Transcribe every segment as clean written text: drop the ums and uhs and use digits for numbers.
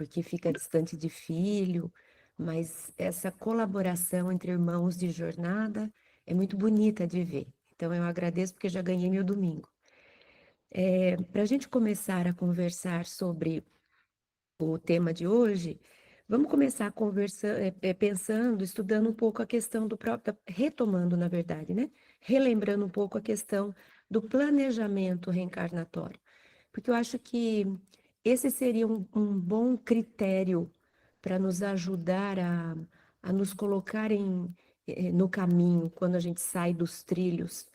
porque fica distante de filho, mas essa colaboração entre irmãos de jornada é muito bonita de ver. Então, eu agradeço porque já ganhei meu domingo. Para a gente começar a conversar sobre o tema de hoje, vamos começar pensando, estudando um pouco a questão do próprio, retomando, na verdade, né? Relembrando um pouco a questão do planejamento reencarnatório. Porque eu acho que esse seria um bom critério para nos ajudar a nos colocar no caminho quando a gente sai dos trilhos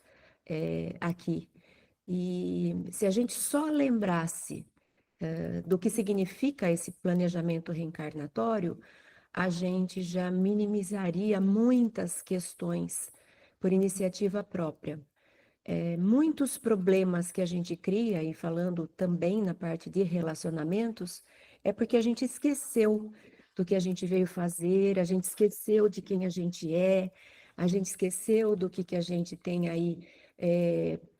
aqui. E se a gente só lembrasse do que significa esse planejamento reencarnatório, a gente já minimizaria muitas questões por iniciativa própria. Muitos problemas que a gente cria, e falando também na parte de relacionamentos, é porque a gente esqueceu do que a gente veio fazer, a gente esqueceu de quem a gente esqueceu do que a gente tem aí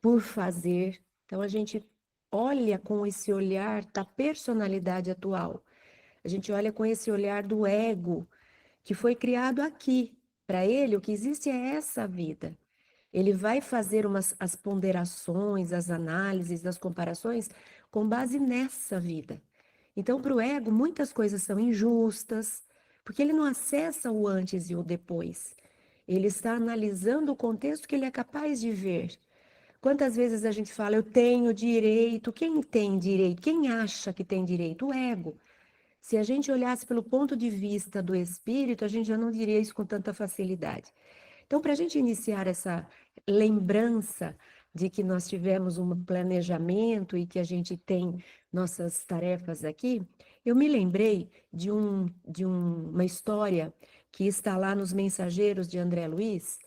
por fazer. Então, a gente olha com esse olhar da personalidade atual, a gente olha com esse olhar do ego, que foi criado aqui. Para ele, o que existe é essa vida. Ele vai fazer as ponderações, as análises, as comparações com base nessa vida. Então, para o ego, muitas coisas são injustas, porque ele não acessa o antes e o depois. Ele está analisando o contexto que ele é capaz de ver. Quantas vezes a gente fala, eu tenho direito? Quem tem direito? Quem acha que tem direito? O ego. Se a gente olhasse pelo ponto de vista do espírito, a gente já não diria isso com tanta facilidade. Então, para a gente iniciar essa lembrança de que nós tivemos um planejamento e que a gente tem nossas tarefas aqui, eu me lembrei uma história que está lá nos Mensageiros de André Luiz,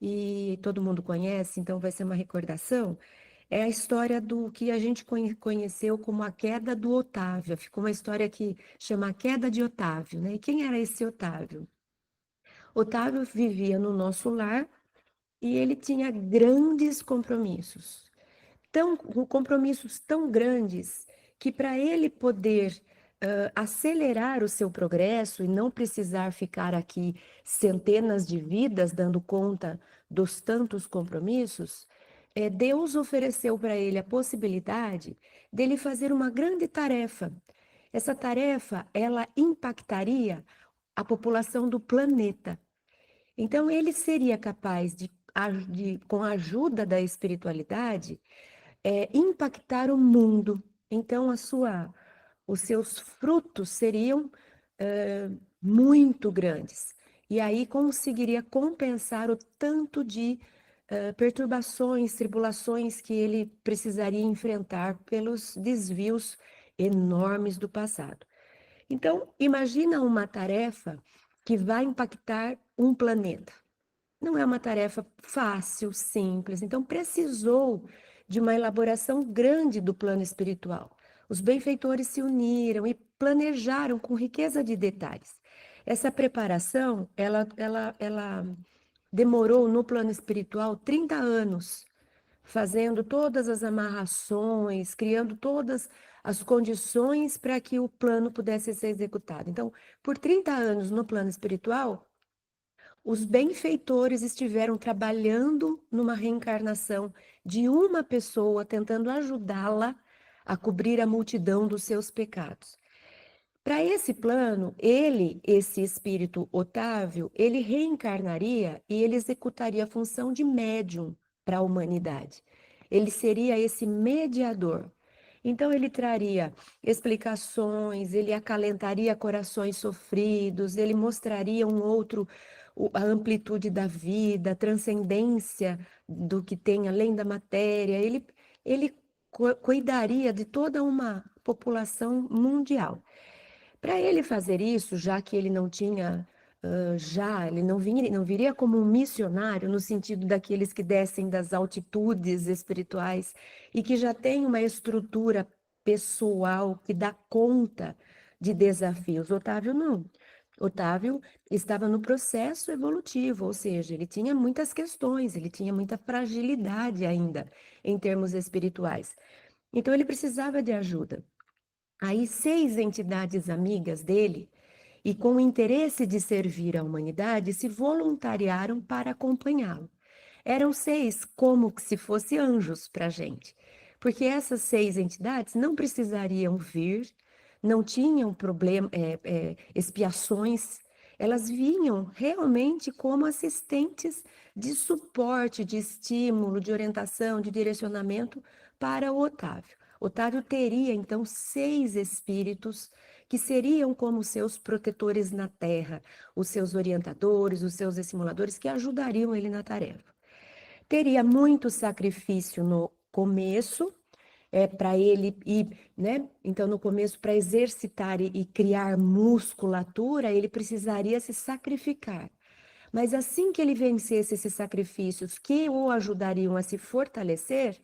e todo mundo conhece, então vai ser uma recordação. É a história do que a gente conheceu como a queda do Otávio. Ficou uma história que chama a queda de Otávio, né? E quem era esse Otávio? Otávio vivia no nosso lar e ele tinha grandes compromissos, compromissos tão grandes que para ele poder acelerar o seu progresso e não precisar ficar aqui centenas de vidas dando conta dos tantos compromissos, Deus ofereceu para ele a possibilidade dele fazer uma grande tarefa. Essa tarefa, ela impactaria a população do planeta. Então, ele seria capaz com a ajuda da espiritualidade, impactar o mundo. Então, os seus frutos seriam muito grandes. E aí conseguiria compensar o tanto de perturbações, tribulações que ele precisaria enfrentar pelos desvios enormes do passado. Então, imagina uma tarefa que vai impactar um planeta. Não é uma tarefa fácil, simples, então precisou de uma elaboração grande do plano espiritual. Os benfeitores se uniram e planejaram com riqueza de detalhes. Essa preparação, ela demorou no plano espiritual 30 anos, fazendo todas as amarrações, criando todas as condições para que o plano pudesse ser executado. Então, por 30 anos no plano espiritual, os benfeitores estiveram trabalhando numa reencarnação de uma pessoa, tentando ajudá-la a cobrir a multidão dos seus pecados. Para esse plano, esse espírito Otávio, ele reencarnaria e ele executaria a função de médium para a humanidade. Ele seria esse mediador. Então, ele traria explicações, ele acalentaria corações sofridos, ele mostraria a amplitude da vida, a transcendência do que tem além da matéria. Ele cuidaria de toda uma população mundial. Para ele fazer isso, já que ele não tinha, ele não viria como um missionário no sentido daqueles que descem das altitudes espirituais e que já tem uma estrutura pessoal que dá conta de desafios. Otávio não. Otávio estava no processo evolutivo, ou seja, ele tinha muitas questões, ele tinha muita fragilidade ainda em termos espirituais. Então ele precisava de ajuda. Aí 6 entidades amigas dele, e com o interesse de servir à humanidade, se voluntariaram para acompanhá-lo. Eram 6 como se fossem anjos para a gente, porque essas 6 entidades não precisariam vir, não tinham problema, expiações, elas vinham realmente como assistentes de suporte, de estímulo, de orientação, de direcionamento para o Otávio. Otávio teria então 6 espíritos que seriam como seus protetores na Terra, os seus orientadores, os seus estimuladores que ajudariam ele na tarefa. Teria muito sacrifício no começo, para ele ir, né? Então, no começo, para exercitar e criar musculatura, ele precisaria se sacrificar. Mas assim que ele vencesse esses sacrifícios que o ajudariam a se fortalecer,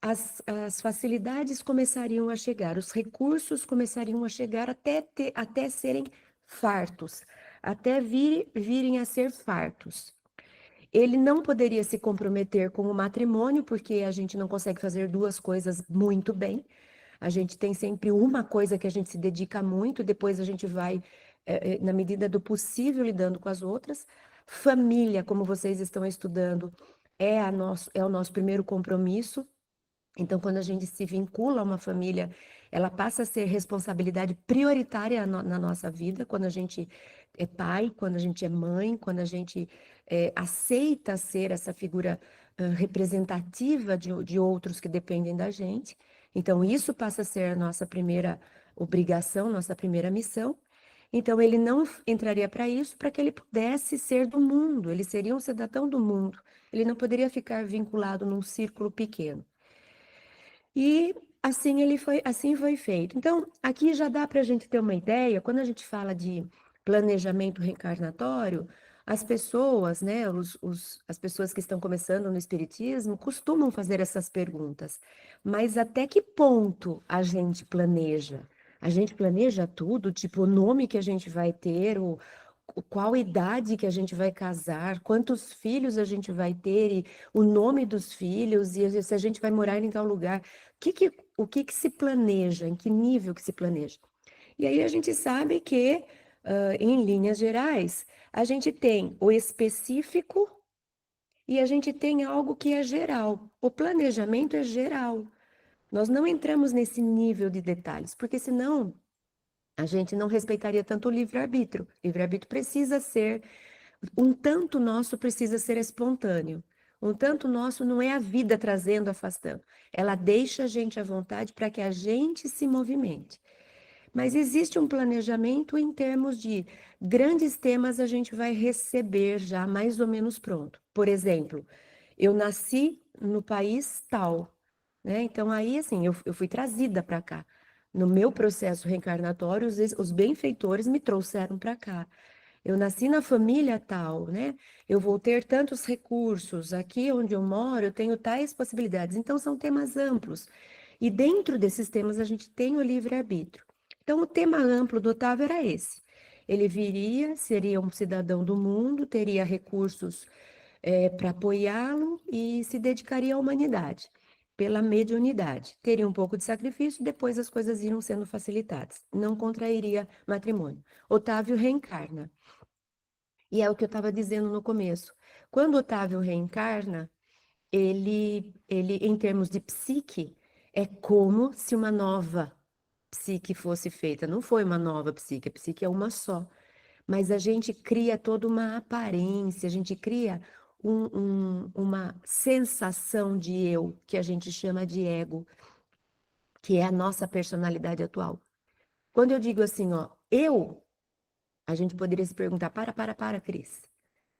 as facilidades começariam a chegar, os recursos começariam a chegar até serem fartos, até virem a ser fartos. Ele não poderia se comprometer com o matrimônio, porque a gente não consegue fazer duas coisas muito bem. A gente tem sempre uma coisa que a gente se dedica muito, depois a gente vai, na medida do possível, lidando com as outras. Família, como vocês estão estudando, é o nosso primeiro compromisso. Então, quando a gente se vincula a uma família, ela passa a ser responsabilidade prioritária na nossa vida, quando a gente é pai, quando a gente é mãe, quando a gente aceita ser essa figura representativa de outros que dependem da gente. Então, isso passa a ser a nossa primeira obrigação, nossa primeira missão. Então, ele não entraria para isso para que ele pudesse ser do mundo, ele seria um cidadão do mundo, ele não poderia ficar vinculado num círculo pequeno. E assim foi feito. Então, aqui já dá para a gente ter uma ideia, quando a gente fala de planejamento reencarnatório, as pessoas, né, as pessoas que estão começando no Espiritismo costumam fazer essas perguntas. Mas até que ponto a gente planeja? A gente planeja tudo, tipo, o nome que a gente vai ter, qual idade que a gente vai casar, quantos filhos a gente vai ter, e o nome dos filhos, e se a gente vai morar em tal lugar. O que que se planeja? Em que nível que se planeja? E aí a gente sabe que, em linhas gerais, a gente tem o específico e a gente tem algo que é geral. O planejamento é geral. Nós não entramos nesse nível de detalhes, porque senão a gente não respeitaria tanto o livre-arbítrio. Livre-arbítrio precisa ser, um tanto nosso precisa ser espontâneo. Um tanto nosso não é a vida trazendo, afastando. Ela deixa a gente à vontade para que a gente se movimente. Mas existe um planejamento em termos de grandes temas a gente vai receber já mais ou menos pronto. Por exemplo, eu nasci no país tal, né? Então aí assim, eu fui trazida para cá. No meu processo reencarnatório, os benfeitores me trouxeram para cá. Eu nasci na família tal, né? Eu vou ter tantos recursos. Aqui onde eu moro, eu tenho tais possibilidades. Então, são temas amplos. E dentro desses temas, a gente tem o livre-arbítrio. Então, o tema amplo do Otávio era esse. Ele viria, seria um cidadão do mundo, teria recursos para apoiá-lo e se dedicaria à humanidade, pela mediunidade. Teria um pouco de sacrifício, depois as coisas iriam sendo facilitadas. Não contrairia matrimônio. Otávio reencarna. E é o que eu estava dizendo no começo. Quando Otávio reencarna, ele, em termos de psique, é como se uma nova psique fosse feita. Não foi uma nova psique, a psique é uma só. Mas a gente cria toda uma aparência, a gente cria uma sensação de eu, que a gente chama de ego, que é a nossa personalidade atual. Quando eu digo assim, ó, eu, a gente poderia se perguntar, para, Cris.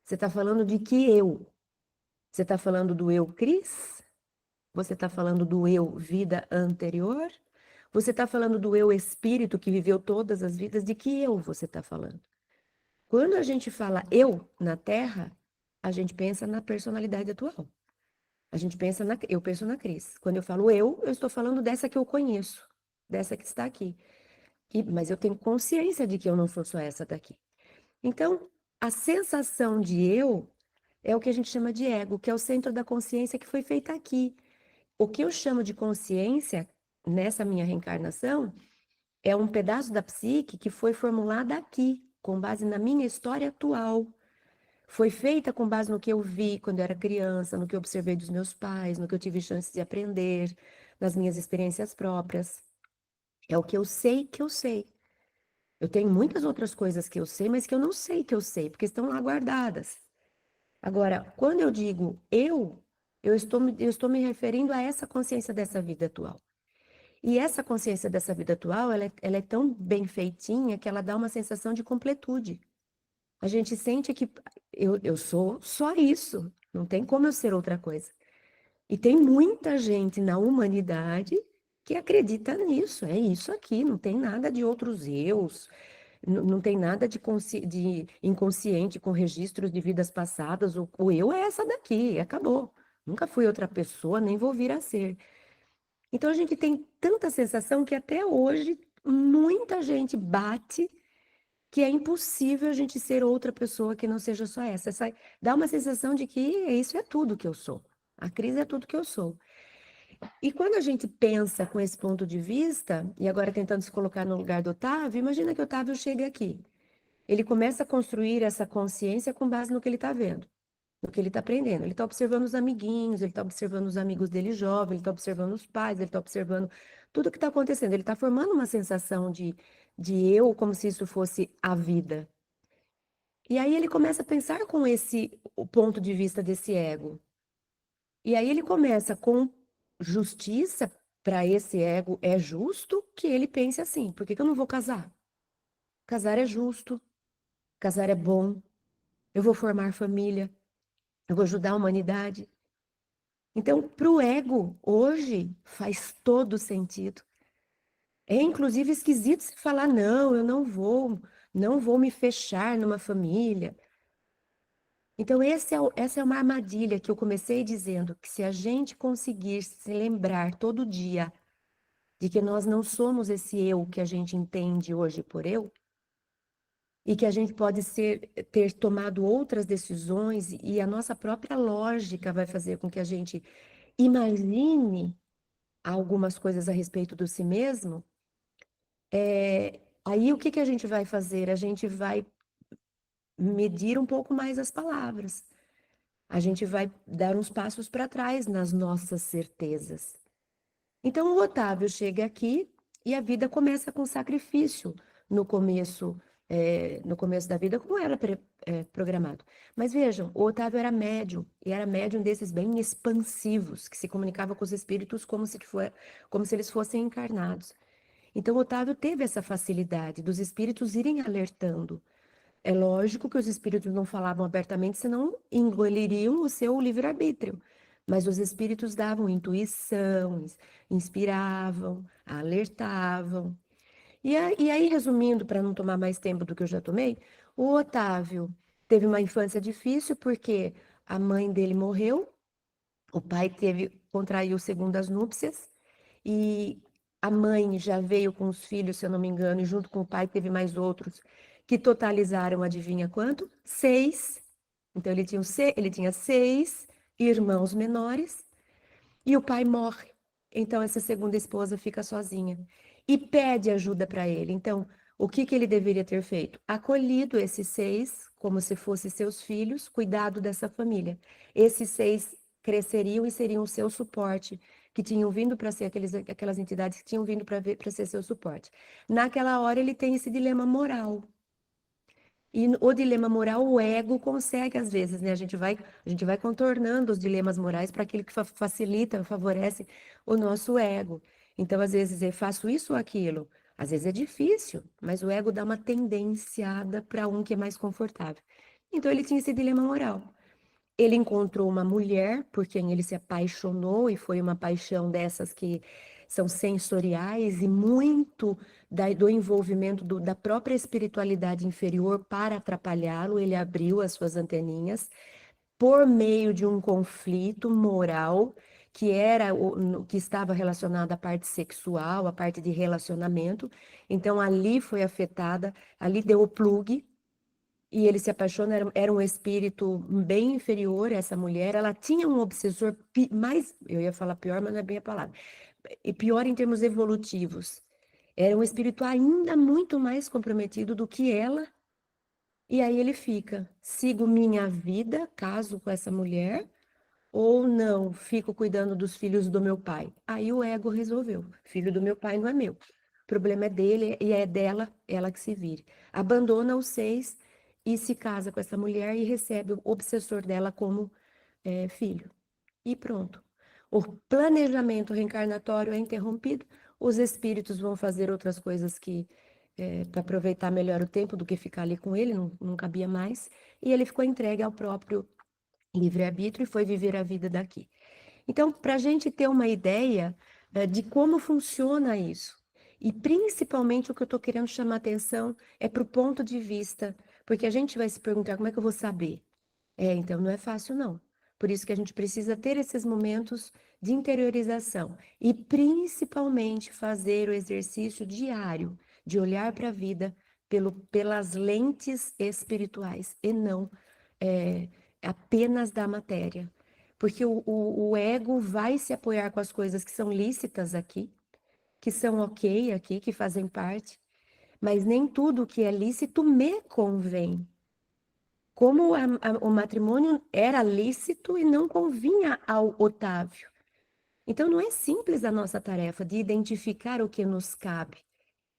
Você está falando de que eu? Você está falando do eu Cris? Você está falando do eu vida anterior? Você está falando do eu espírito que viveu todas as vidas? De que eu você está falando? Quando a gente fala eu na Terra, a gente pensa na personalidade atual. A gente pensa eu penso na Cris. Quando eu falo eu estou falando dessa que eu conheço, dessa que está aqui. Mas eu tenho consciência de que eu não sou só essa daqui. Então, a sensação de eu é o que a gente chama de ego, que é o centro da consciência que foi feita aqui. O que eu chamo de consciência nessa minha reencarnação é um pedaço da psique que foi formulada aqui, com base na minha história atual. Foi feita com base no que eu vi quando eu era criança, no que eu observei dos meus pais, no que eu tive chance de aprender, nas minhas experiências próprias. É o que eu sei que eu sei. Eu tenho muitas outras coisas que eu sei, mas que eu não sei que eu sei, porque estão lá guardadas. Agora, quando eu digo eu estou me referindo a essa consciência dessa vida atual. E essa consciência dessa vida atual, ela é tão bem feitinha que ela dá uma sensação de completude. A gente sente que eu sou só isso, não tem como eu ser outra coisa. E tem muita gente na humanidade que acredita nisso, é isso aqui, não tem nada de outros eus, não tem nada de inconsciente com registros de vidas passadas, o eu é essa daqui, acabou. Nunca fui outra pessoa, nem vou vir a ser. Então a gente tem tanta sensação que até hoje muita gente bate que é impossível a gente ser outra pessoa que não seja só essa. Dá uma sensação de que isso é tudo que eu sou. A crise é tudo que eu sou. E quando a gente pensa com esse ponto de vista, e agora tentando se colocar no lugar do Otávio, imagina que o Otávio chega aqui. Ele começa a construir essa consciência com base no que ele está vendo, no que ele está aprendendo. Ele está observando os amiguinhos, ele está observando os amigos dele jovens, ele está observando os pais, ele está observando tudo o que está acontecendo. Ele está formando uma sensação de eu, como se isso fosse a vida. E aí ele começa a pensar com o ponto de vista desse ego. E aí ele começa com justiça para esse ego. É justo que ele pense assim: por que que eu não vou casar? Casar é justo, casar é bom, eu vou formar família, eu vou ajudar a humanidade. Então, para o ego, hoje, faz todo sentido. É inclusive esquisito se falar: não, eu não vou me fechar numa família. Então, essa é uma armadilha que eu comecei dizendo que se a gente conseguir se lembrar todo dia de que nós não somos esse eu que a gente entende hoje por eu, e que a gente pode ter tomado outras decisões, e a nossa própria lógica vai fazer com que a gente imagine algumas coisas a respeito do si mesmo, aí o que que a gente vai fazer? A gente vai medir um pouco mais as palavras. A gente vai dar uns passos para trás nas nossas certezas. Então, o Otávio chega aqui e a vida começa com sacrifício no começo, no começo da vida, como era programado. Mas vejam, o Otávio era médium, e era médium desses bem expansivos, que se comunicava com os espíritos como se eles fossem encarnados. Então, o Otávio teve essa facilidade dos espíritos irem alertando. É lógico que os espíritos não falavam abertamente, senão engoliriam o seu livre-arbítrio. Mas os espíritos davam intuição, inspiravam, alertavam. E aí, resumindo, para não tomar mais tempo do que eu já tomei, o Otávio teve uma infância difícil porque a mãe dele morreu, o pai contraiu segundas núpcias, e a mãe já veio com os filhos, se eu não me engano, e junto com o pai teve mais outros, que totalizaram, adivinha quanto? 6. Então ele tinha 6 irmãos menores, e o pai morre. Então essa segunda esposa fica sozinha e pede ajuda para ele. Então, o que que ele deveria ter feito? Acolhido esses 6 como se fossem seus filhos, cuidado dessa família. Esses 6 cresceriam e seriam o seu suporte, que tinham vindo para ser aquelas entidades que tinham vindo para ser seu suporte. Naquela hora ele tem esse dilema moral. E o dilema moral, o ego consegue às vezes, né? A gente vai contornando os dilemas morais para aquilo que facilita, favorece o nosso ego. Então, às vezes, eu faço isso ou aquilo. Às vezes é difícil, mas o ego dá uma tendenciada para um que é mais confortável. Então, ele tinha esse dilema moral. Ele encontrou uma mulher por quem ele se apaixonou, e foi uma paixão dessas que são sensoriais e muito do envolvimento da própria espiritualidade inferior para atrapalhá-lo. Ele abriu as suas anteninhas por meio de um conflito moral que era que estava relacionado à parte sexual, à parte de relacionamento. Então ali foi afetada, ali deu o plug. E ele se apaixona, era um espírito bem inferior a essa mulher. Ela tinha um obsessor mais, eu ia falar pior, mas não é bem a palavra, e pior em termos evolutivos. Era um espírito ainda muito mais comprometido do que ela. E aí ele fica: sigo minha vida, caso com essa mulher, ou não, fico cuidando dos filhos do meu pai. Aí o ego resolveu: filho do meu pai não é meu. O problema é dele e é dela, ela que se vire. Abandona os seis e se casa com essa mulher e recebe o obsessor dela como filho. E pronto. O planejamento reencarnatório é interrompido, os espíritos vão fazer outras coisas que para aproveitar melhor o tempo do que ficar ali com ele, não cabia mais, e ele ficou entregue ao próprio livre-arbítrio e foi viver a vida daqui. Então, para a gente ter uma ideia de como funciona isso, e principalmente o que eu estou querendo chamar atenção é para o ponto de vista, porque a gente vai se perguntar como é que eu vou saber? Então não é fácil, não. Por isso que a gente precisa ter esses momentos de interiorização e principalmente fazer o exercício diário de olhar para a vida pelas lentes espirituais e não é, apenas da matéria. Porque o ego vai se apoiar com as coisas que são lícitas aqui, que são ok aqui, que fazem parte, mas nem tudo que é lícito me convém. Como o matrimônio era lícito e não convinha ao Otávio. Então, não é simples a nossa tarefa de identificar o que nos cabe,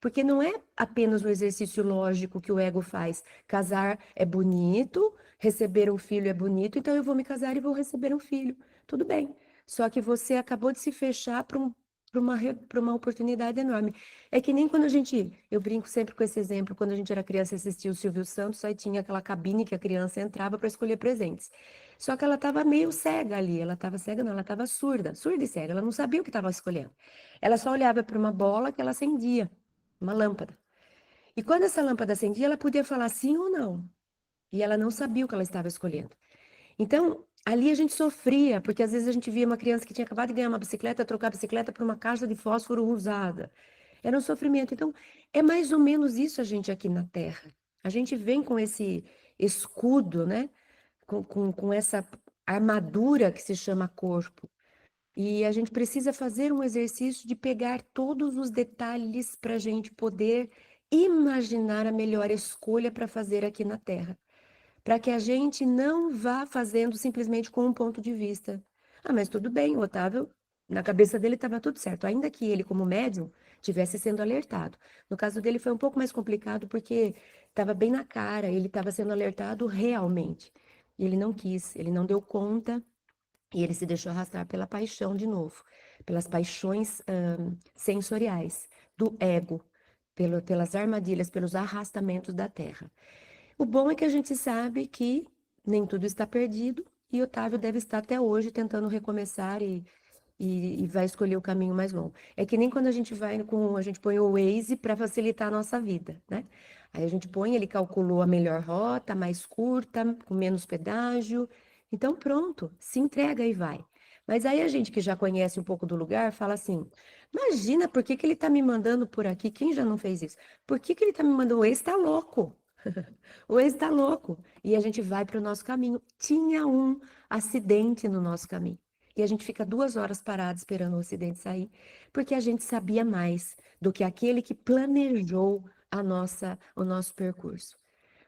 porque não é apenas o exercício lógico que o ego faz. Casar é bonito, receber um filho é bonito, então eu vou me casar e vou receber um filho. Tudo bem. Só que você acabou de se fechar para uma oportunidade enorme. É que nem quando eu brinco sempre com esse exemplo, quando a gente era criança e assistia o Silvio Santos, aí tinha aquela cabine que a criança entrava para escolher presentes. Só que ela estava meio cega ali, ela estava cega, não, ela estava surda e cega, ela não sabia o que estava escolhendo. Ela só olhava para uma bola que ela acendia, uma lâmpada. E quando essa lâmpada acendia, ela podia falar sim ou não. E ela não sabia o que ela estava escolhendo. Então, ali a gente sofria, porque às vezes a gente via uma criança que tinha acabado de ganhar uma bicicleta, trocar a bicicleta por uma caixa de fósforo usada. Era um sofrimento. Então, é mais ou menos isso a gente aqui na Terra. A gente vem com esse escudo, né? Com essa armadura que se chama corpo. E a gente precisa fazer um exercício de pegar todos os detalhes para a gente poder imaginar a melhor escolha para fazer aqui na Terra, para que a gente não vá fazendo simplesmente com um ponto de vista. Ah, mas tudo bem, o Otávio, na cabeça dele estava tudo certo, ainda que ele, como médium, tivesse sendo alertado. No caso dele foi um pouco mais complicado porque estava bem na cara, ele estava sendo alertado realmente. E ele não quis, ele não deu conta e ele se deixou arrastar pela paixão de novo, pelas paixões sensoriais, do ego, pelas armadilhas, pelos arrastamentos da terra. O bom é que a gente sabe que nem tudo está perdido e Otávio deve estar até hoje tentando recomeçar e vai escolher o caminho mais longo. É que nem quando a gente põe o Waze para facilitar a nossa vida, né? Aí a gente põe, ele calculou a melhor rota, mais curta, com menos pedágio. Então pronto, se entrega e vai. Mas aí a gente que já conhece um pouco do lugar fala assim: imagina por que que ele está me mandando por aqui? Quem já não fez isso? Por que que ele está me mandando? O ex está louco. O ex está louco. E a gente vai para o nosso caminho. Tinha um acidente no nosso caminho. E a gente fica 2 horas parado esperando o acidente sair, porque a gente sabia mais do que aquele que planejou o nosso percurso.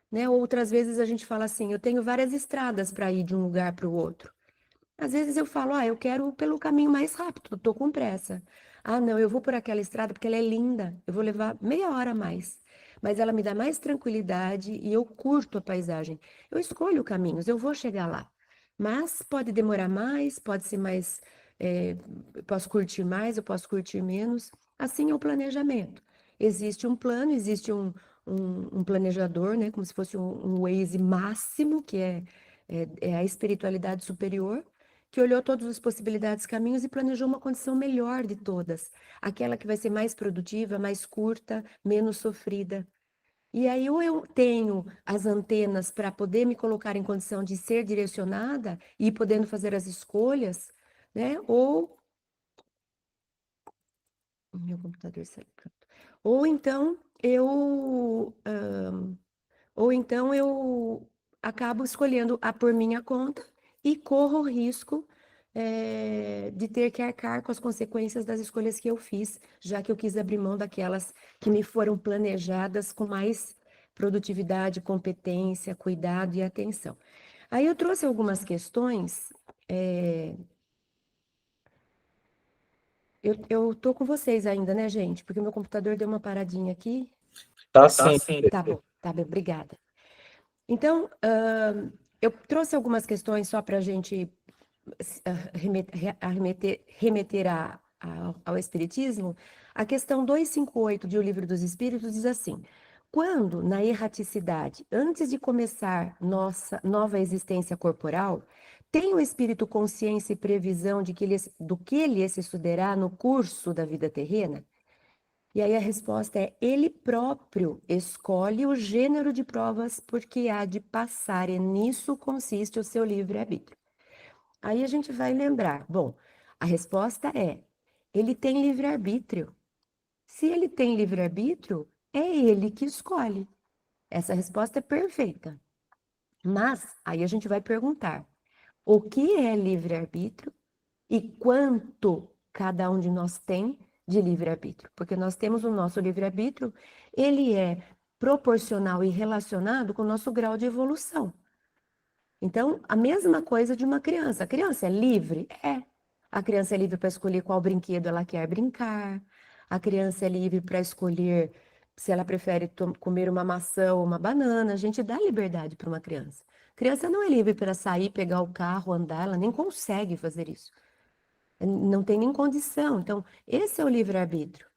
Né? Outras vezes a gente fala assim: eu tenho várias estradas para ir de um lugar para o outro. Às vezes eu falo: eu quero pelo caminho mais rápido, estou com pressa. Ah, não, eu vou por aquela estrada porque ela é linda, eu vou levar meia hora a mais. Mas ela me dá mais tranquilidade e eu curto a paisagem. Eu escolho caminhos, eu vou chegar lá. Mas pode demorar mais, pode ser mais. Eu posso curtir mais, eu posso curtir menos. Assim é o planejamento. Existe um plano, existe um planejador, né? Como se fosse um Waze máximo, que é a espiritualidade superior que olhou todas as possibilidades, caminhos e planejou uma condição melhor de todas, aquela que vai ser mais produtiva, mais curta, menos sofrida. E aí, ou eu tenho as antenas para poder me colocar em condição de ser direcionada e ir podendo fazer as escolhas, né? O meu computador saiu, pronto. Ou então eu, ou então eu acabo escolhendo a por minha conta e corro o risco de ter que arcar com as consequências das escolhas que eu fiz, já que eu quis abrir mão daquelas que me foram planejadas com mais produtividade, competência, cuidado e atenção. Aí eu trouxe algumas questões. Eu tô com vocês ainda, né, gente? Porque meu computador deu uma paradinha aqui. Tá Tá sim. sim. Tá bom, obrigada. Então, eu trouxe algumas questões só para a gente remeter ao Espiritismo. A questão 258 de O Livro dos Espíritos diz assim: quando, na erraticidade, antes de começar nossa nova existência corporal, tem o espírito consciência e previsão do que ele se estudará no curso da vida terrena? E aí a resposta é: ele próprio escolhe o gênero de provas porque há de passar, e nisso consiste o seu livre-arbítrio. Aí a gente vai lembrar, bom, a resposta é: ele tem livre-arbítrio. Se ele tem livre-arbítrio, é ele que escolhe. Essa resposta é perfeita. Mas aí a gente vai perguntar: o que é livre-arbítrio e quanto cada um de nós tem de livre-arbítrio? Porque nós temos o nosso livre-arbítrio, ele é proporcional e relacionado com o nosso grau de evolução. Então, a mesma coisa de uma criança. A criança é livre? É. A criança é livre para escolher qual brinquedo ela quer brincar. A criança é livre para escolher se ela prefere comer uma maçã ou uma banana. A gente dá liberdade para uma criança. A criança não é livre para sair, pegar o carro, andar, ela nem consegue fazer isso. Não tem nem condição. Então, esse é o livre-arbítrio.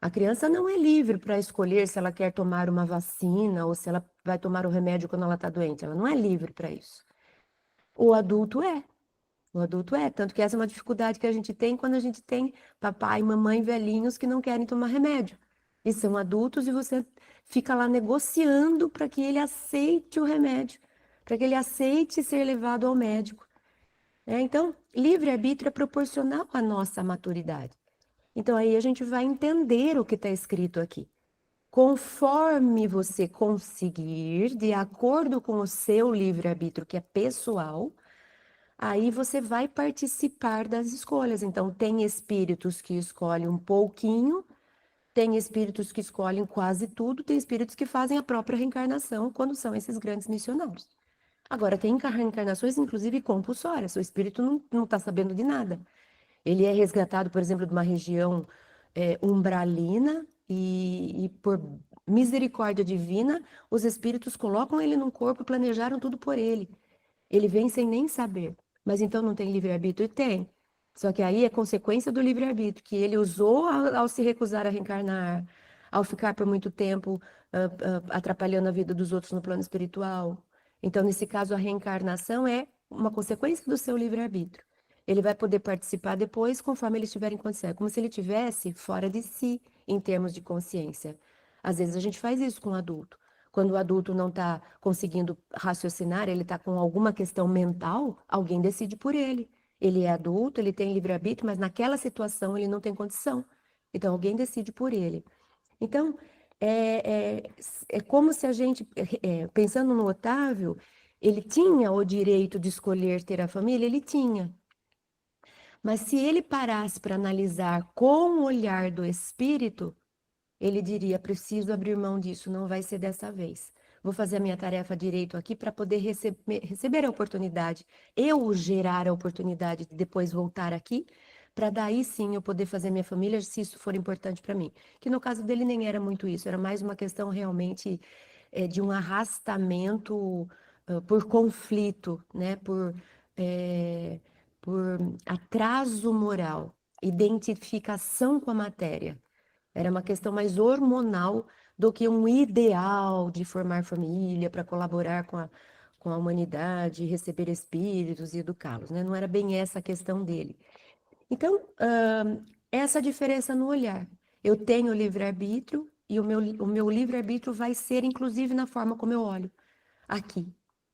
A criança não é livre para escolher se ela quer tomar uma vacina ou se ela vai tomar o remédio quando ela está doente. Ela não é livre para isso. O adulto é. O adulto é. Tanto que essa é uma dificuldade que a gente tem quando a gente tem papai e mamãe velhinhos que não querem tomar remédio. E são adultos e você fica lá negociando para que ele aceite o remédio, para que ele aceite ser levado ao médico. Então, livre-arbítrio é proporcional à nossa maturidade. Então, aí a gente vai entender o que está escrito aqui. Conforme você conseguir, de acordo com o seu livre-arbítrio, que é pessoal, aí você vai participar das escolhas. Então, tem espíritos que escolhem um pouquinho, tem espíritos que escolhem quase tudo, tem espíritos que fazem a própria reencarnação, quando são esses grandes missionários. Agora, tem reencarnações, inclusive, compulsórias. O espírito não está sabendo de nada. Ele é resgatado, por exemplo, de uma região umbralina e por misericórdia divina, os espíritos colocam ele num corpo e planejaram tudo por ele. Ele vem sem nem saber. Mas então não tem livre-arbítrio? Tem. Só que aí é consequência do livre-arbítrio, que ele usou ao se recusar a reencarnar, ao ficar por muito tempo atrapalhando a vida dos outros no plano espiritual. Então, nesse caso, a reencarnação é uma consequência do seu livre-arbítrio. Ele vai poder participar depois, conforme ele estiver em condição. É como se ele estivesse fora de si, em termos de consciência. Às vezes a gente faz isso com o adulto. Quando o adulto não está conseguindo raciocinar, ele está com alguma questão mental, alguém decide por ele. Ele é adulto, ele tem livre-arbítrio, mas naquela situação ele não tem condição. Então alguém decide por ele. Então, é como se a gente, pensando no Otávio, ele tinha o direito de escolher ter a família? Ele tinha. Mas se ele parasse para analisar com o olhar do espírito, ele diria: preciso abrir mão disso, não vai ser dessa vez. Vou fazer a minha tarefa direito aqui para poder receber a oportunidade, eu gerar a oportunidade de depois voltar aqui, para daí sim eu poder fazer minha família, se isso for importante para mim. Que no caso dele nem era muito isso, era mais uma questão realmente de um arrastamento por conflito, né? Eh, por atraso moral, identificação com a matéria. Era uma questão mais hormonal do que um ideal de formar família para colaborar com a humanidade, receber espíritos e educá-los, né? Não era bem essa a questão dele. Então, essa diferença no olhar. Eu tenho livre-arbítrio e o meu livre-arbítrio vai ser, inclusive, na forma como eu olho aqui.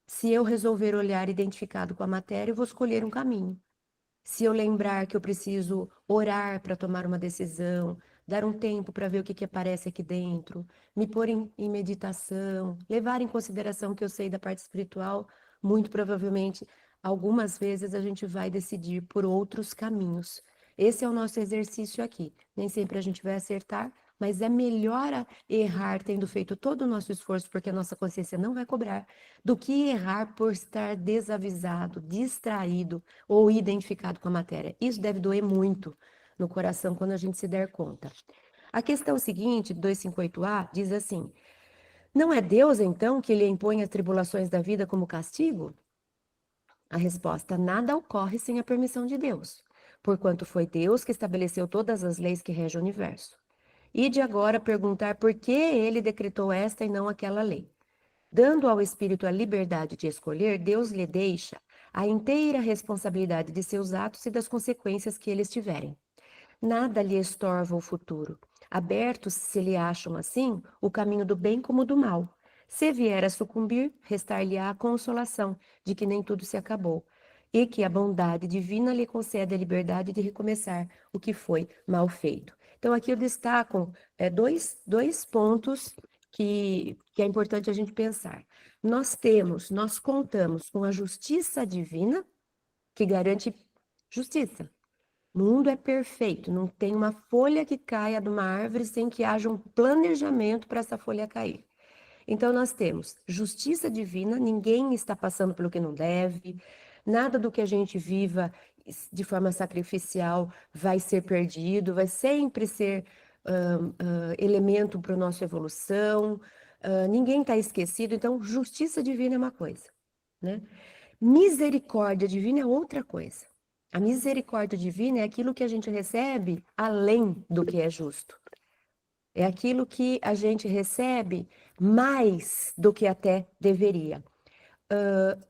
Se eu resolver olhar identificado com a matéria, eu vou escolher um caminho. Se eu lembrar que eu preciso orar para tomar uma decisão, dar um tempo para ver o que aparece aqui dentro, me pôr em meditação, levar em consideração que eu sei da parte espiritual, muito provavelmente algumas vezes a gente vai decidir por outros caminhos. Esse é o nosso exercício aqui. Nem sempre a gente vai acertar, mas é melhor errar tendo feito todo o nosso esforço, porque a nossa consciência não vai cobrar, do que errar por estar desavisado, distraído ou identificado com a matéria. Isso deve doer muito no coração quando a gente se der conta. A questão seguinte, 258A, diz assim: não é Deus, então, que lhe impõe as tribulações da vida como castigo? A resposta: nada ocorre sem a permissão de Deus, porquanto foi Deus que estabeleceu todas as leis que regem o universo. E de agora perguntar por que ele decretou esta e não aquela lei. Dando ao Espírito a liberdade de escolher, Deus lhe deixa a inteira responsabilidade de seus atos e das consequências que eles tiverem. Nada lhe estorva o futuro. Aberto, se lhe acham assim, o caminho do bem como do mal. Se vier a sucumbir, restar-lhe-á a consolação de que nem tudo se acabou, e que a bondade divina lhe concede a liberdade de recomeçar o que foi mal feito. Então, aqui eu destaco dois pontos que é importante a gente pensar. Nós contamos com a justiça divina, que garante justiça. O mundo é perfeito, não tem uma folha que caia de uma árvore sem que haja um planejamento para essa folha cair. Então, nós temos justiça divina, ninguém está passando pelo que não deve, nada do que a gente viva de forma sacrificial vai ser perdido, vai sempre ser elemento para a nossa evolução, ninguém está esquecido, então, justiça divina é uma coisa, né? Misericórdia divina é outra coisa. A misericórdia divina é aquilo que a gente recebe além do que é justo. É aquilo que a gente recebe mais do que até deveria.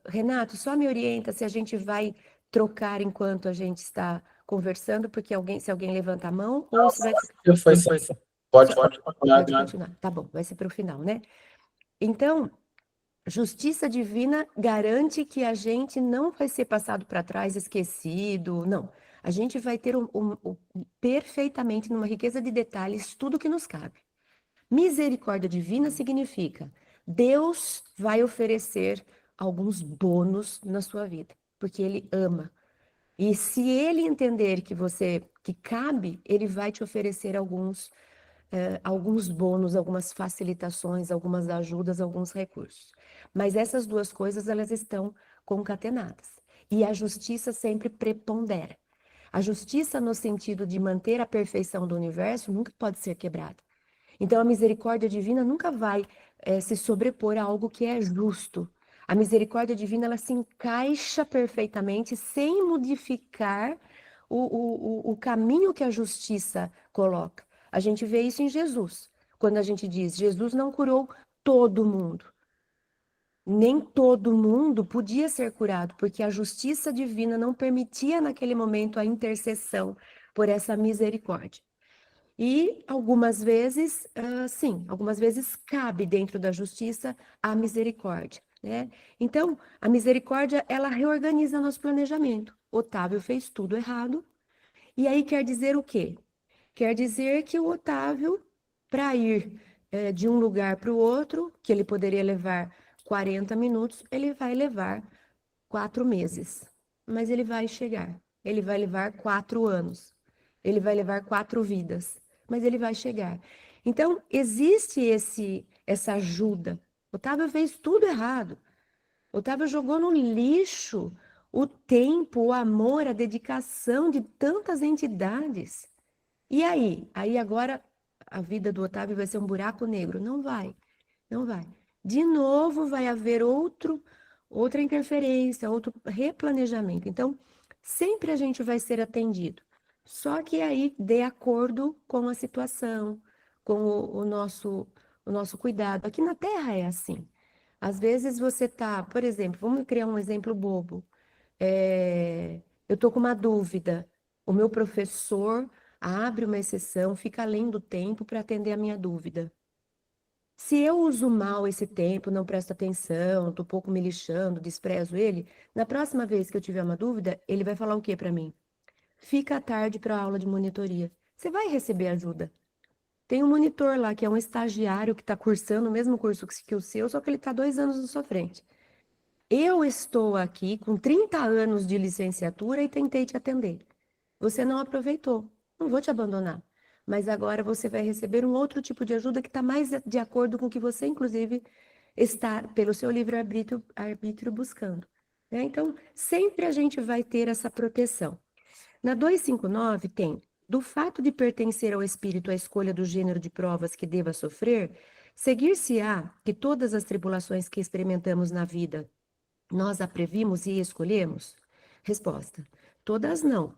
Renato, só me orienta se a gente vai trocar enquanto a gente está conversando, porque se alguém levanta a mão, ou se vai... Foi sim. Pode Pode continuar. continuar. Tá bom, vai ser para o final, né? Então, justiça divina garante que a gente não vai ser passado para trás, esquecido, não. A gente vai ter perfeitamente, numa riqueza de detalhes, tudo que nos cabe. Misericórdia divina significa Deus vai oferecer alguns bônus na sua vida, porque Ele ama. E se Ele entender que cabe, Ele vai te oferecer alguns bônus, algumas facilitações, algumas ajudas, alguns recursos. Mas essas duas coisas, elas estão concatenadas. E a justiça sempre prepondera. A justiça, no sentido de manter a perfeição do universo, nunca pode ser quebrada. Então, a misericórdia divina nunca vai se sobrepor a algo que é justo. A misericórdia divina, ela se encaixa perfeitamente, sem modificar o caminho que a justiça coloca. A gente vê isso em Jesus, quando a gente diz, Jesus não curou todo mundo. Nem todo mundo podia ser curado, porque a justiça divina não permitia naquele momento a intercessão por essa misericórdia. E algumas vezes, sim, algumas vezes cabe dentro da justiça a misericórdia, né? Então, a misericórdia, ela reorganiza nosso planejamento. Otávio fez tudo errado, e aí quer dizer o quê? Quer dizer que o Otávio, para ir de um lugar para o outro, que ele poderia levar 40 minutos, ele vai levar 4 meses. Mas ele vai chegar. Ele vai levar 4 anos. Ele vai levar 4 vidas. Mas ele vai chegar. Então, existe essa ajuda. Otávio fez tudo errado. Otávio jogou no lixo o tempo, o amor, a dedicação de tantas entidades. E aí? Aí agora a vida do Otávio vai ser um buraco negro? Não vai, não vai. De novo vai haver outra interferência, outro replanejamento. Então, sempre a gente vai ser atendido. Só que aí de acordo com a situação, com o nosso cuidado. Aqui na Terra é assim. Às vezes você tá, por exemplo, vamos criar um exemplo bobo. Eu estou com uma dúvida. O meu professor abre uma exceção, fica além do tempo para atender a minha dúvida. Se eu uso mal esse tempo, não presto atenção, estou pouco me lixando, desprezo ele, na próxima vez que eu tiver uma dúvida, ele vai falar o quê para mim? Fica à tarde para a aula de monitoria. Você vai receber ajuda. Tem um monitor lá, que é um estagiário que está cursando o mesmo curso que o seu, só que ele está 2 anos na sua frente. Eu estou aqui com 30 anos de licenciatura e tentei te atender. Você não aproveitou. Não vou te abandonar. Mas agora você vai receber um outro tipo de ajuda que está mais de acordo com o que você, inclusive, está, pelo seu livre-arbítrio, buscando. Né? Então, sempre a gente vai ter essa proteção. Na 259 tem, do fato de pertencer ao espírito à escolha do gênero de provas que deva sofrer, seguir-se-á que todas as tribulações que experimentamos na vida nós a previmos e escolhemos? Resposta: todas não,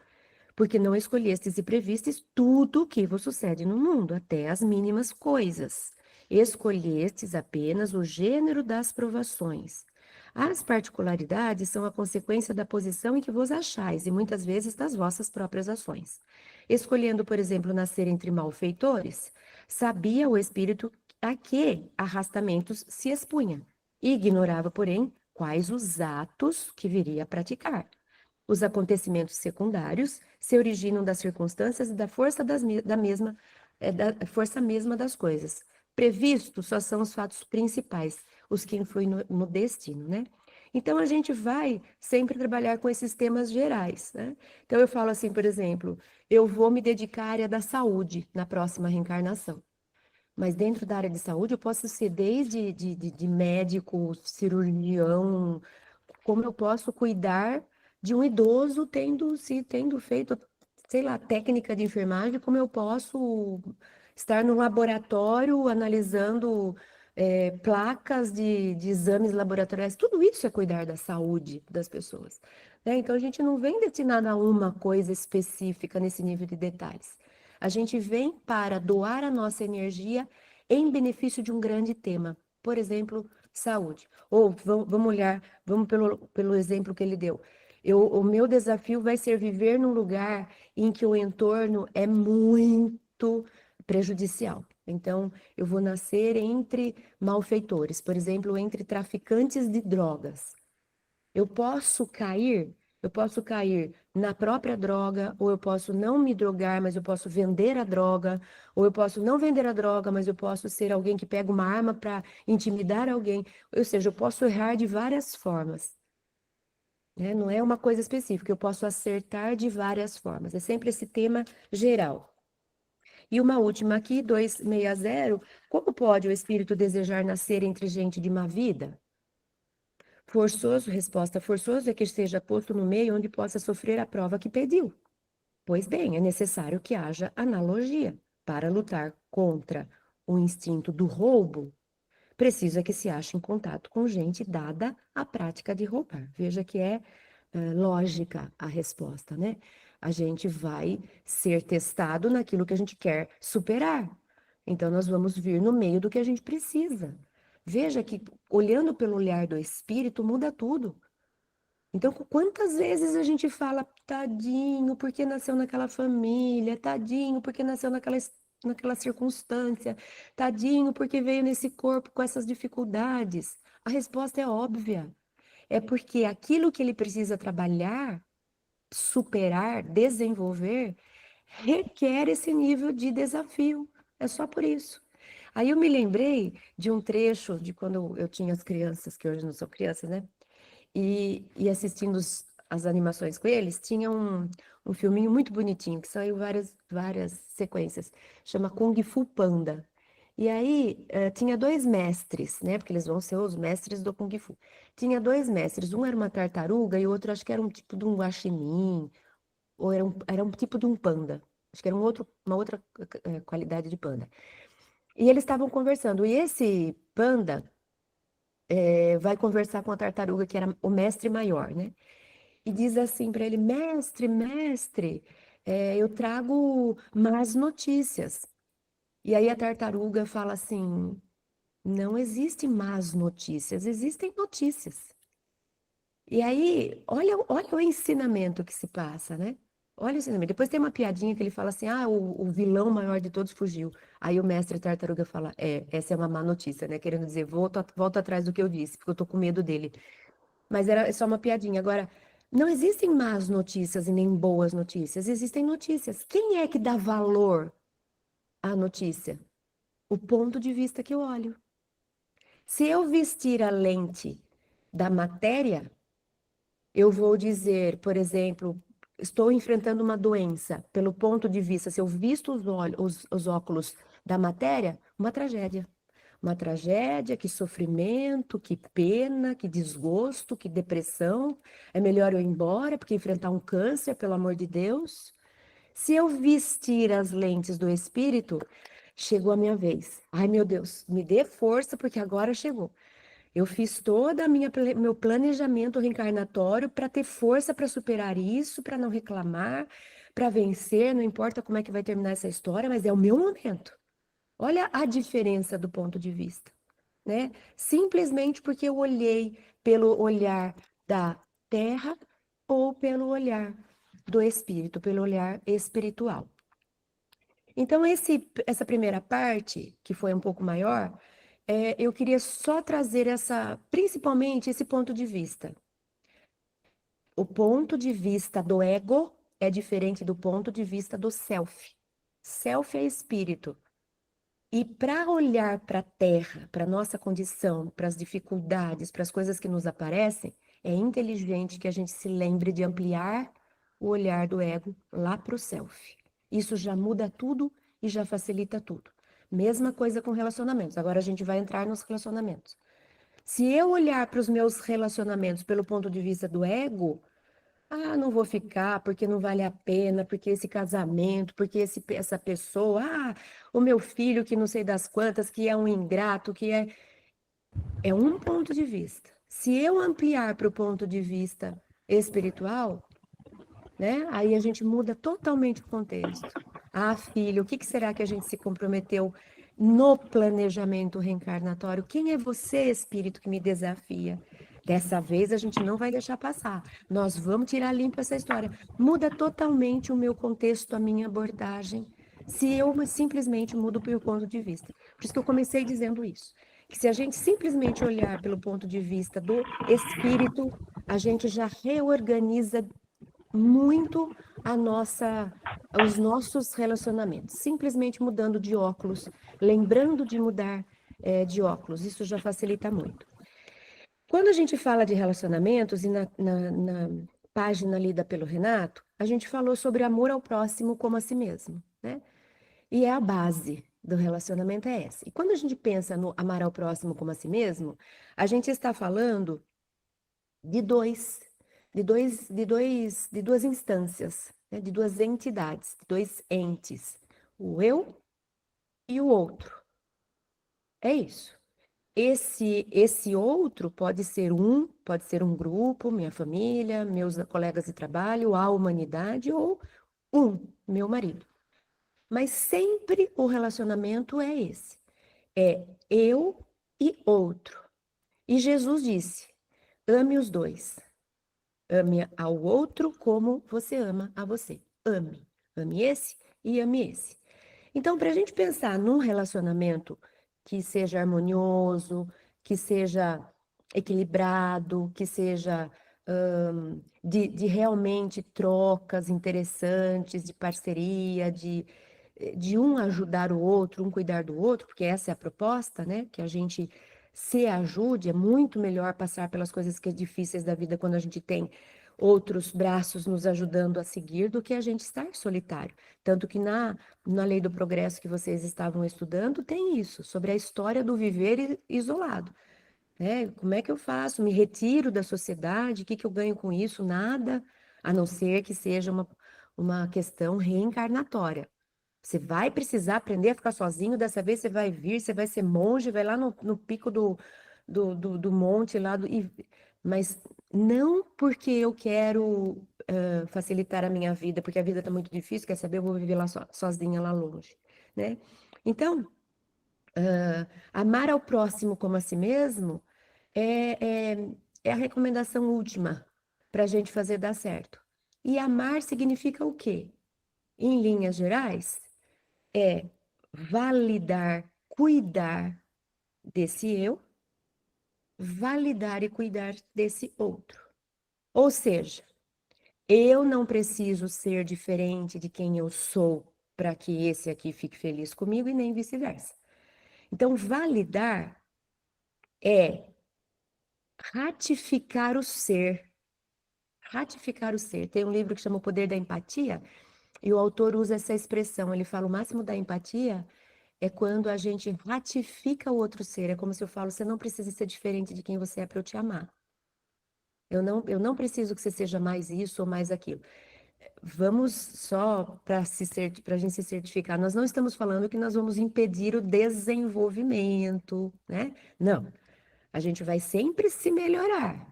porque não escolhestes e previstes tudo o que vos sucede no mundo, até as mínimas coisas. Escolhestes apenas o gênero das provações. As particularidades são a consequência da posição em que vos achais, e muitas vezes das vossas próprias ações. Escolhendo, por exemplo, nascer entre malfeitores, sabia o espírito a que arrastamentos se expunha, e ignorava, porém, quais os atos que viria a praticar. Os acontecimentos secundários se originam das circunstâncias e da força da mesma, da força mesma das coisas. Previstos só são os fatos principais, os que influem no destino, né? Então a gente vai sempre trabalhar com esses temas gerais, né? Então eu falo assim, por exemplo, eu vou me dedicar à área da saúde na próxima reencarnação. Mas dentro da área de saúde eu posso ser desde de médico, cirurgião, como eu posso cuidar de um idoso tendo feito, sei lá, técnica de enfermagem, como eu posso estar no laboratório analisando placas de exames laboratoriais, tudo isso é cuidar da saúde das pessoas, né? Então a gente não vem destinado a uma coisa específica nesse nível de detalhes. A gente vem para doar a nossa energia em benefício de um grande tema, por exemplo, saúde. Ou vamos olhar, vamos pelo exemplo que ele deu. O meu desafio vai ser viver num lugar em que o entorno é muito prejudicial. Então, eu vou nascer entre malfeitores, por exemplo, entre traficantes de drogas. Eu posso cair, eu posso cair na própria droga, ou eu posso não me drogar, mas eu posso vender a droga, ou eu posso não vender a droga, mas eu posso ser alguém que pega uma arma para intimidar alguém. Ou seja, eu posso errar de várias formas, né? Não é uma coisa específica, eu posso acertar de várias formas. É sempre esse tema geral. E uma última aqui, 260, como pode o espírito desejar nascer entre gente de má vida? Forçoso, resposta, forçoso é que esteja posto no meio onde possa sofrer a prova que pediu. Pois bem, é necessário que haja analogia. Para lutar contra o instinto do roubo, precisa que se ache em contato com gente dada à prática de roubar. Veja que é lógica a resposta, né? A gente vai ser testado naquilo que a gente quer superar. Então, nós vamos vir no meio do que a gente precisa. Veja que, olhando pelo olhar do espírito, muda tudo. Então, quantas vezes a gente fala, tadinho, porque nasceu naquela família, tadinho, porque nasceu naquela circunstância, tadinho, porque veio nesse corpo com essas dificuldades. A resposta é óbvia. É porque aquilo que ele precisa trabalhar, superar, desenvolver, requer esse nível de desafio. É só por isso. Aí eu me lembrei de um trecho de quando eu tinha as crianças, que hoje não são crianças, né? E assistindo as animações com eles, tinha um filminho muito bonitinho, que saiu várias sequências, chama Kung Fu Panda. E aí, tinha dois mestres, né? Porque eles vão ser os mestres do Kung Fu. Tinha dois mestres, um era uma tartaruga e o outro acho que era um tipo de um guaxinim, ou era um tipo de um panda. Acho que era uma outra qualidade de panda. E eles estavam conversando. E esse panda vai conversar com a tartaruga, que era o mestre maior, né? E diz assim para ele: mestre, mestre, eu trago más notícias. E aí a tartaruga fala assim: não existem más notícias, existem notícias. E aí, olha o ensinamento que se passa, né? Olha o ensinamento. Depois tem uma piadinha que ele fala assim: ah, o vilão maior de todos fugiu. Aí o mestre tartaruga fala: essa é uma má notícia, né? Querendo dizer, volta atrás do que eu disse, porque eu tô com medo dele. Mas era só uma piadinha. Agora, não existem más notícias e nem boas notícias, existem notícias. Quem é que dá valor à notícia? O ponto de vista que eu olho. Se eu vestir a lente da matéria, eu vou dizer, por exemplo, estou enfrentando uma doença, pelo ponto de vista, se eu visto os óculos da matéria, uma tragédia. Uma tragédia, que sofrimento, que pena, que desgosto, que depressão. É melhor eu ir embora, porque enfrentar um câncer, pelo amor de Deus. Se eu vestir as lentes do espírito, chegou a minha vez. Ai, meu Deus, me dê força, porque agora chegou. Eu fiz toda a meu planejamento reencarnatório para ter força para superar isso, para não reclamar, para vencer, não importa como é que vai terminar essa história, mas é o meu momento. Olha a diferença do ponto de vista, né? Simplesmente porque eu olhei pelo olhar da terra ou pelo olhar do espírito, pelo olhar espiritual. Então, essa primeira parte, que foi um pouco maior, eu queria só trazer principalmente esse ponto de vista. O ponto de vista do ego é diferente do ponto de vista do self. Self é espírito. E para olhar para a Terra, para a nossa condição, para as dificuldades, para as coisas que nos aparecem, é inteligente que a gente se lembre de ampliar o olhar do ego lá para o self. Isso já muda tudo e já facilita tudo. Mesma coisa com relacionamentos. Agora a gente vai entrar nos relacionamentos. Se eu olhar para os meus relacionamentos pelo ponto de vista do ego, não vou ficar porque não vale a pena, porque esse casamento, porque essa pessoa, o meu filho que não sei das quantas, que é um ingrato, é um ponto de vista. Se eu ampliar para o ponto de vista espiritual, né? Aí a gente muda totalmente o contexto. Filho, o que será que a gente se comprometeu no planejamento reencarnatório? Quem é você, espírito, que me desafia? Dessa vez a gente não vai deixar passar. Nós vamos tirar limpo essa história. Muda totalmente o meu contexto, a minha abordagem, se eu simplesmente mudo o meu ponto de vista. Por isso que eu comecei dizendo isso. Que se a gente simplesmente olhar pelo ponto de vista do espírito, a gente já reorganiza muito os nossos relacionamentos, simplesmente mudando de óculos, lembrando de mudar de óculos, isso já facilita muito. Quando a gente fala de relacionamentos, e na página lida pelo Renato, a gente falou sobre amor ao próximo como a si mesmo, né? E é a base do relacionamento é essa. E quando a gente pensa no amar ao próximo como a si mesmo, a gente está falando de duas instâncias, né? De duas entidades, de dois entes, o eu e o outro. É isso. Esse outro pode ser um grupo, minha família, meus colegas de trabalho, a humanidade ou meu marido. Mas sempre o relacionamento é esse. É eu e outro. E Jesus disse: ame os dois. Ame ao outro como você ama a você. Ame. Ame esse e ame esse. Então, para a gente pensar num relacionamento que seja harmonioso, que seja equilibrado, que seja de realmente trocas interessantes, de parceria, de um ajudar o outro, um cuidar do outro, porque essa é a proposta, né? Que a gente se ajude, é muito melhor passar pelas coisas que difíceis da vida quando a gente tem outros braços nos ajudando a seguir do que a gente estar solitário. Tanto que na lei do progresso que vocês estavam estudando, tem isso, sobre a história do viver isolado. Né? Como é que eu faço? Me retiro da sociedade? O que eu ganho com isso? Nada, a não ser que seja uma questão reencarnatória. Você vai precisar aprender a ficar sozinho, dessa vez você vai vir, você vai ser monge, vai lá no pico do monte lá, mas não porque eu quero facilitar a minha vida, porque a vida está muito difícil, quer saber, eu vou viver lá sozinha, lá longe, né? Então, amar ao próximo como a si mesmo é, é, é a recomendação última para a gente fazer dar certo. E amar significa o quê? Em linhas gerais, é validar, cuidar desse eu, validar e cuidar desse outro. Ou seja, eu não preciso ser diferente de quem eu sou para que esse aqui fique feliz comigo e nem vice-versa. Então, validar é ratificar o ser. Ratificar o ser. Tem um livro que chama O Poder da Empatia, e o autor usa essa expressão. Ele fala: o máximo da empatia é quando a gente ratifica o outro ser. É como se eu falo: você não precisa ser diferente de quem você é para eu te amar. Eu não preciso que você seja mais isso ou mais aquilo. Vamos só para a gente se certificar. Nós não estamos falando que nós vamos impedir o desenvolvimento, né? Não. A gente vai sempre se melhorar,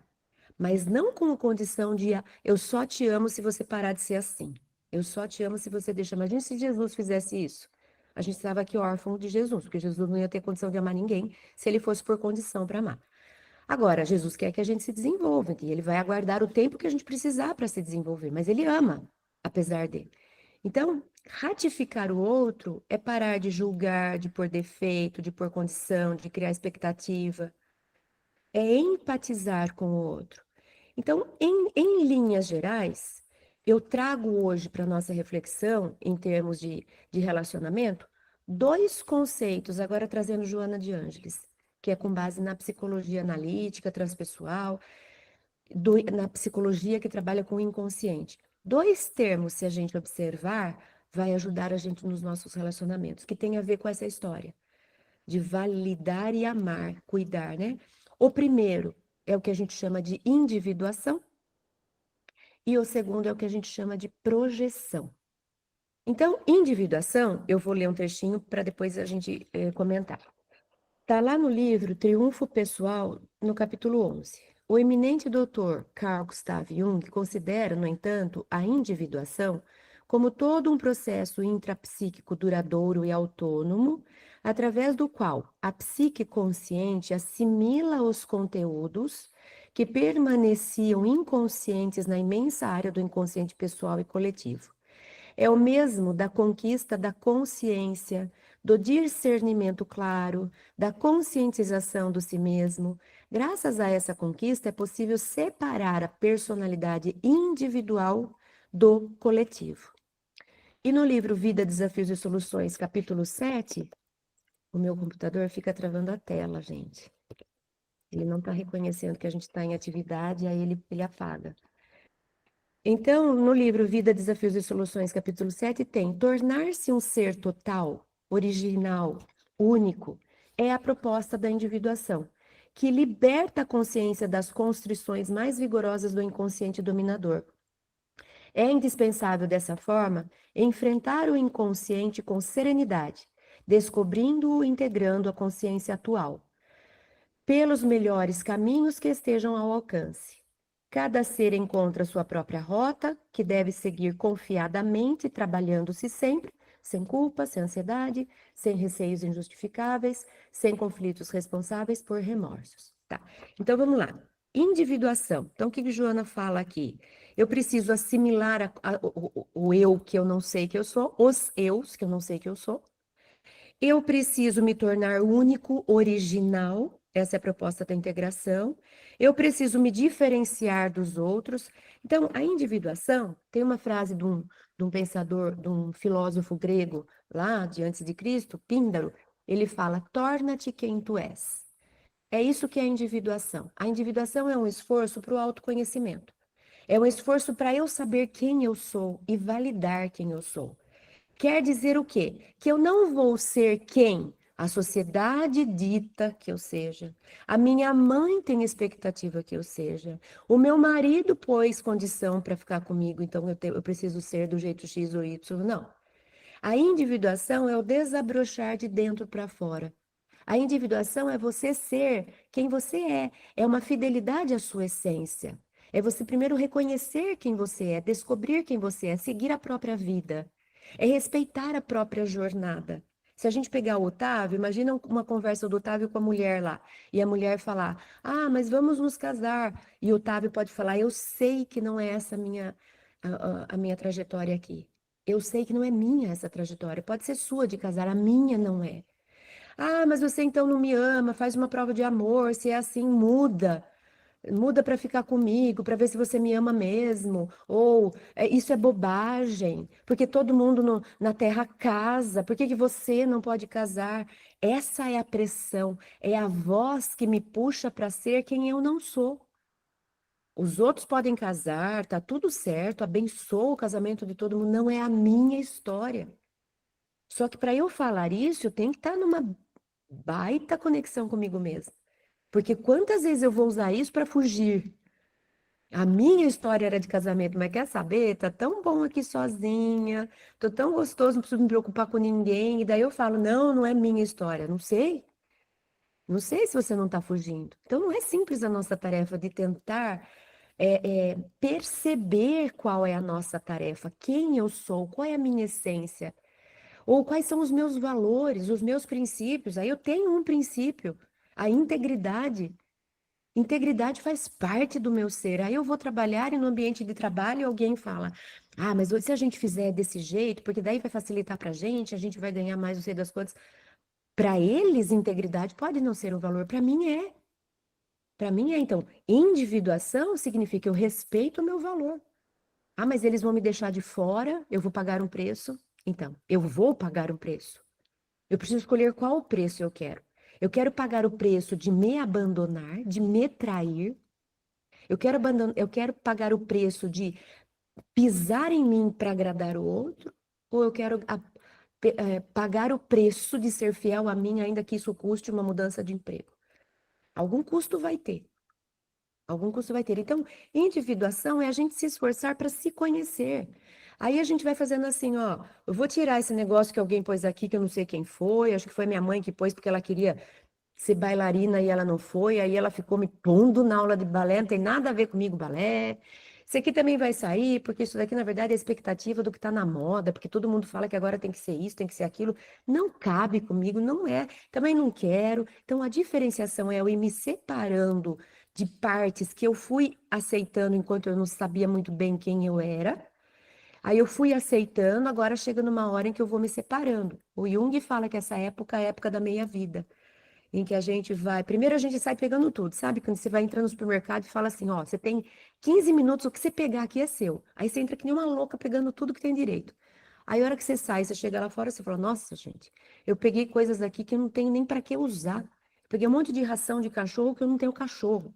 mas não com condição de eu só te amo se você parar de ser assim. Eu só te amo se você deixar. Imagina se Jesus fizesse isso. A gente estava aqui órfão de Jesus, porque Jesus não ia ter condição de amar ninguém se ele fosse por condição para amar. Agora, Jesus quer que a gente se desenvolva, e ele vai aguardar o tempo que a gente precisar para se desenvolver, mas ele ama, apesar dele. Então, ratificar o outro é parar de julgar, de pôr defeito, de pôr condição, de criar expectativa, é empatizar com o outro. Então, em linhas gerais, eu trago hoje para a nossa reflexão, em termos de relacionamento, dois conceitos, agora trazendo Joana de Ângeles, que é com base na psicologia analítica, transpessoal, na psicologia que trabalha com o inconsciente. Dois termos, se a gente observar, vai ajudar a gente nos nossos relacionamentos, que tem a ver com essa história de validar e amar, cuidar, né? O primeiro é o que a gente chama de individuação e o segundo é o que a gente chama de projeção. Então, individuação, eu vou ler um trechinho para depois a gente comentar. Está lá no livro Triunfo Pessoal, no capítulo 11. O eminente doutor Carl Gustav Jung considera, no entanto, a individuação como todo um processo intrapsíquico duradouro e autônomo, através do qual a psique consciente assimila os conteúdos que permaneciam inconscientes na imensa área do inconsciente pessoal e coletivo. É o mesmo da conquista da consciência, do discernimento claro, da conscientização do si mesmo. Graças a essa conquista, é possível separar a personalidade individual do coletivo. E no livro Vida, Desafios e Soluções, capítulo 7, o meu computador fica travando a tela, gente. Ele não está reconhecendo que a gente está em atividade, aí ele apaga. Então, no livro Vida, Desafios e Soluções, capítulo 7, tem tornar-se um ser total, original, único, é a proposta da individuação, que liberta a consciência das constrições mais vigorosas do inconsciente dominador. É indispensável, dessa forma, enfrentar o inconsciente com serenidade, descobrindo-o e integrando a consciência atual, pelos melhores caminhos que estejam ao alcance. Cada ser encontra sua própria rota, que deve seguir confiadamente, trabalhando-se sempre, sem culpa, sem ansiedade, sem receios injustificáveis, sem conflitos responsáveis por remorsos. Tá. Então vamos lá. Individuação. Então o que Joana fala aqui? Eu preciso assimilar o eu que eu não sei que eu sou, os eus que eu não sei que eu sou. Eu preciso me tornar único, original, essa é a proposta da integração. Eu preciso me diferenciar dos outros. Então, a individuação, tem uma frase de um pensador, de um filósofo grego lá de antes de Cristo, Píndaro, ele fala: torna-te quem tu és. É isso que é a individuação. A individuação é um esforço para o autoconhecimento. É um esforço para eu saber quem eu sou e validar quem eu sou. Quer dizer o quê? Que eu não vou ser quem a sociedade dita que eu seja, a minha mãe tem expectativa que eu seja, o meu marido pôs condição para ficar comigo, então eu preciso ser do jeito X ou Y. Não. A individuação é o desabrochar de dentro para fora. A individuação é você ser quem você é uma fidelidade à sua essência. É você primeiro reconhecer quem você é, descobrir quem você é, seguir a própria vida. É respeitar a própria jornada. Se a gente pegar o Otávio, imagina uma conversa do Otávio com a mulher lá, e a mulher falar: ah, mas vamos nos casar. E o Otávio pode falar: eu sei que não é essa a minha trajetória aqui. Eu sei que não é minha essa trajetória. Pode ser sua de casar, a minha não é. Ah, mas você então não me ama, faz uma prova de amor, se é assim, muda. muda para ficar comigo, para ver se você me ama mesmo, ou isso é bobagem, porque todo mundo na Terra casa, por que que você não pode casar? Essa é a pressão, é a voz que me puxa para ser quem eu não sou. Os outros podem casar, tá tudo certo, abençoo o casamento de todo mundo, não é a minha história. Só que para eu falar isso, eu tenho que estar numa baita conexão comigo mesma. Porque quantas vezes eu vou usar isso para fugir? A minha história era de casamento, mas quer saber? Tá tão bom aqui sozinha, tô tão gostoso, não preciso me preocupar com ninguém. E daí eu falo, não, não é minha história. Não sei. Não sei se você não está fugindo. Então não é simples a nossa tarefa de tentar perceber qual é a nossa tarefa, quem eu sou, qual é a minha essência, ou quais são os meus valores, os meus princípios. Aí eu tenho um princípio, a integridade. Integridade faz parte do meu ser. Aí eu vou trabalhar e no ambiente de trabalho alguém fala: Ah, mas se a gente fizer desse jeito, porque daí vai facilitar para a gente vai ganhar mais, não sei das quantas. Para eles, integridade pode não ser um valor, para mim é. Para mim é. Então, individuação significa eu respeito o meu valor. Ah, mas eles vão me deixar de fora, eu vou pagar um preço. Então, eu vou pagar um preço. Eu preciso escolher qual o preço eu quero. Eu quero pagar o preço de me abandonar, de me trair. Eu quero pagar o preço de pisar em mim para agradar o outro, ou eu quero pagar o preço de ser fiel a mim, ainda que isso custe uma mudança de emprego. Algum custo vai ter. Algum custo vai ter. Então, individuação é a gente se esforçar para se conhecer. Aí a gente vai fazendo assim, ó, eu vou tirar esse negócio que alguém pôs aqui, que eu não sei quem foi, acho que foi minha mãe que pôs porque ela queria ser bailarina e ela não foi, aí ela ficou me pondo na aula de balé, não tem nada a ver comigo balé. Isso aqui também vai sair, porque isso daqui, na verdade, é a expectativa do que está na moda, porque todo mundo fala que agora tem que ser isso, tem que ser aquilo. Não cabe comigo, não é. Também não quero. Então, a diferenciação é eu ir me separando de partes que eu fui aceitando enquanto eu não sabia muito bem quem eu era. Aí eu fui aceitando, agora chega numa hora em que eu vou me separando. O Jung fala que essa época é a época da meia-vida em que a gente vai. Primeiro a gente sai pegando tudo, sabe? Quando você vai entrando no supermercado e fala assim: ó, você tem 15 minutos, o que você pegar aqui é seu. Aí você entra que nem uma louca pegando tudo que tem direito. Aí a hora que você sai, você chega lá fora, você fala: nossa, gente, eu peguei coisas aqui que eu não tenho nem para que usar. Peguei um monte de ração de cachorro que eu não tenho cachorro.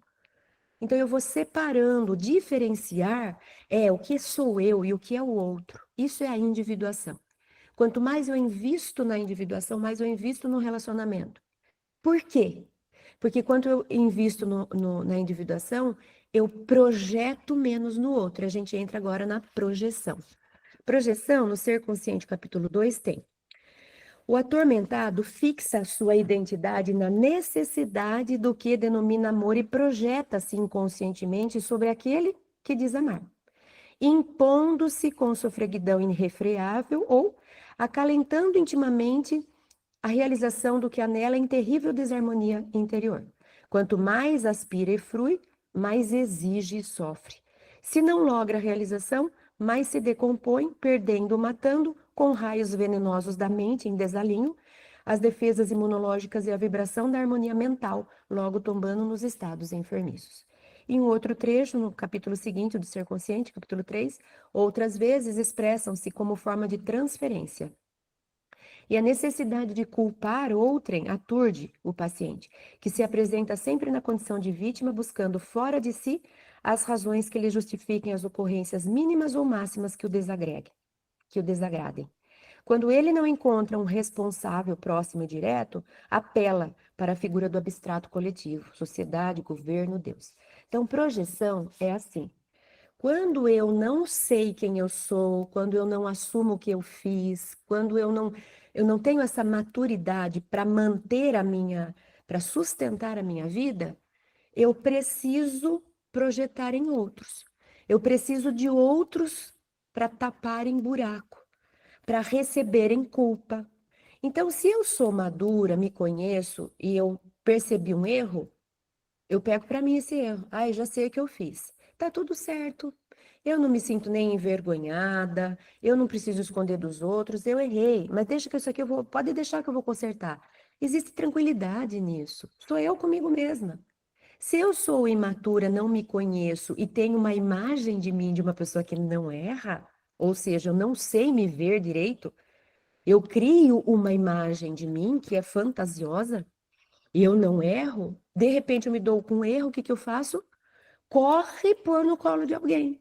Então eu vou separando, diferenciar é o que sou eu e o que é o outro. Isso é a individuação. Quanto mais eu invisto na individuação, mais eu invisto no relacionamento. Por quê? Porque quando eu invisto na individuação, eu projeto menos no outro. A gente entra agora na projeção. Projeção, no Ser Consciente, capítulo 2, tem. O atormentado fixa a sua identidade na necessidade do que denomina amor e projeta-se inconscientemente sobre aquele que diz amar, impondo-se com sofreguidão irrefreável ou acalentando intimamente a realização do que anela em terrível desarmonia interior. Quanto mais aspira e frui, mais exige e sofre. Se não logra a realização, mais se decompõe, perdendo ou matando, com raios venenosos da mente em desalinho, as defesas imunológicas e a vibração da harmonia mental, logo tombando nos estados enfermiços. Em outro trecho, no capítulo seguinte do Ser Consciente, capítulo 3, outras vezes expressam-se como forma de transferência. E a necessidade de culpar outrem aturde o paciente, que se apresenta sempre na condição de vítima, buscando fora de si as razões que lhe justifiquem as ocorrências mínimas ou máximas que o desagradem. Quando ele não encontra um responsável próximo e direto, apela para a figura do abstrato coletivo, sociedade, governo, Deus. Então, projeção é assim. Quando eu não sei quem eu sou, quando eu não assumo o que eu fiz, quando eu não tenho essa maturidade para manter para sustentar a minha vida, eu preciso projetar em outros. Eu preciso de outros para taparem buraco, para receberem culpa. Então, se eu sou madura, me conheço e eu percebi um erro, eu pego para mim esse erro. Ai, já sei o que eu fiz. Tá tudo certo. Eu não me sinto nem envergonhada, eu não preciso esconder dos outros, eu errei, mas deixa que isso aqui pode deixar que eu vou consertar. Existe tranquilidade nisso. Sou eu comigo mesma. Se eu sou imatura, não me conheço e tenho uma imagem de mim de uma pessoa que não erra, ou seja, eu não sei me ver direito, eu crio uma imagem de mim que é fantasiosa e eu não erro, de repente eu me dou com um erro, o que que eu faço? Corre pôr no colo de alguém.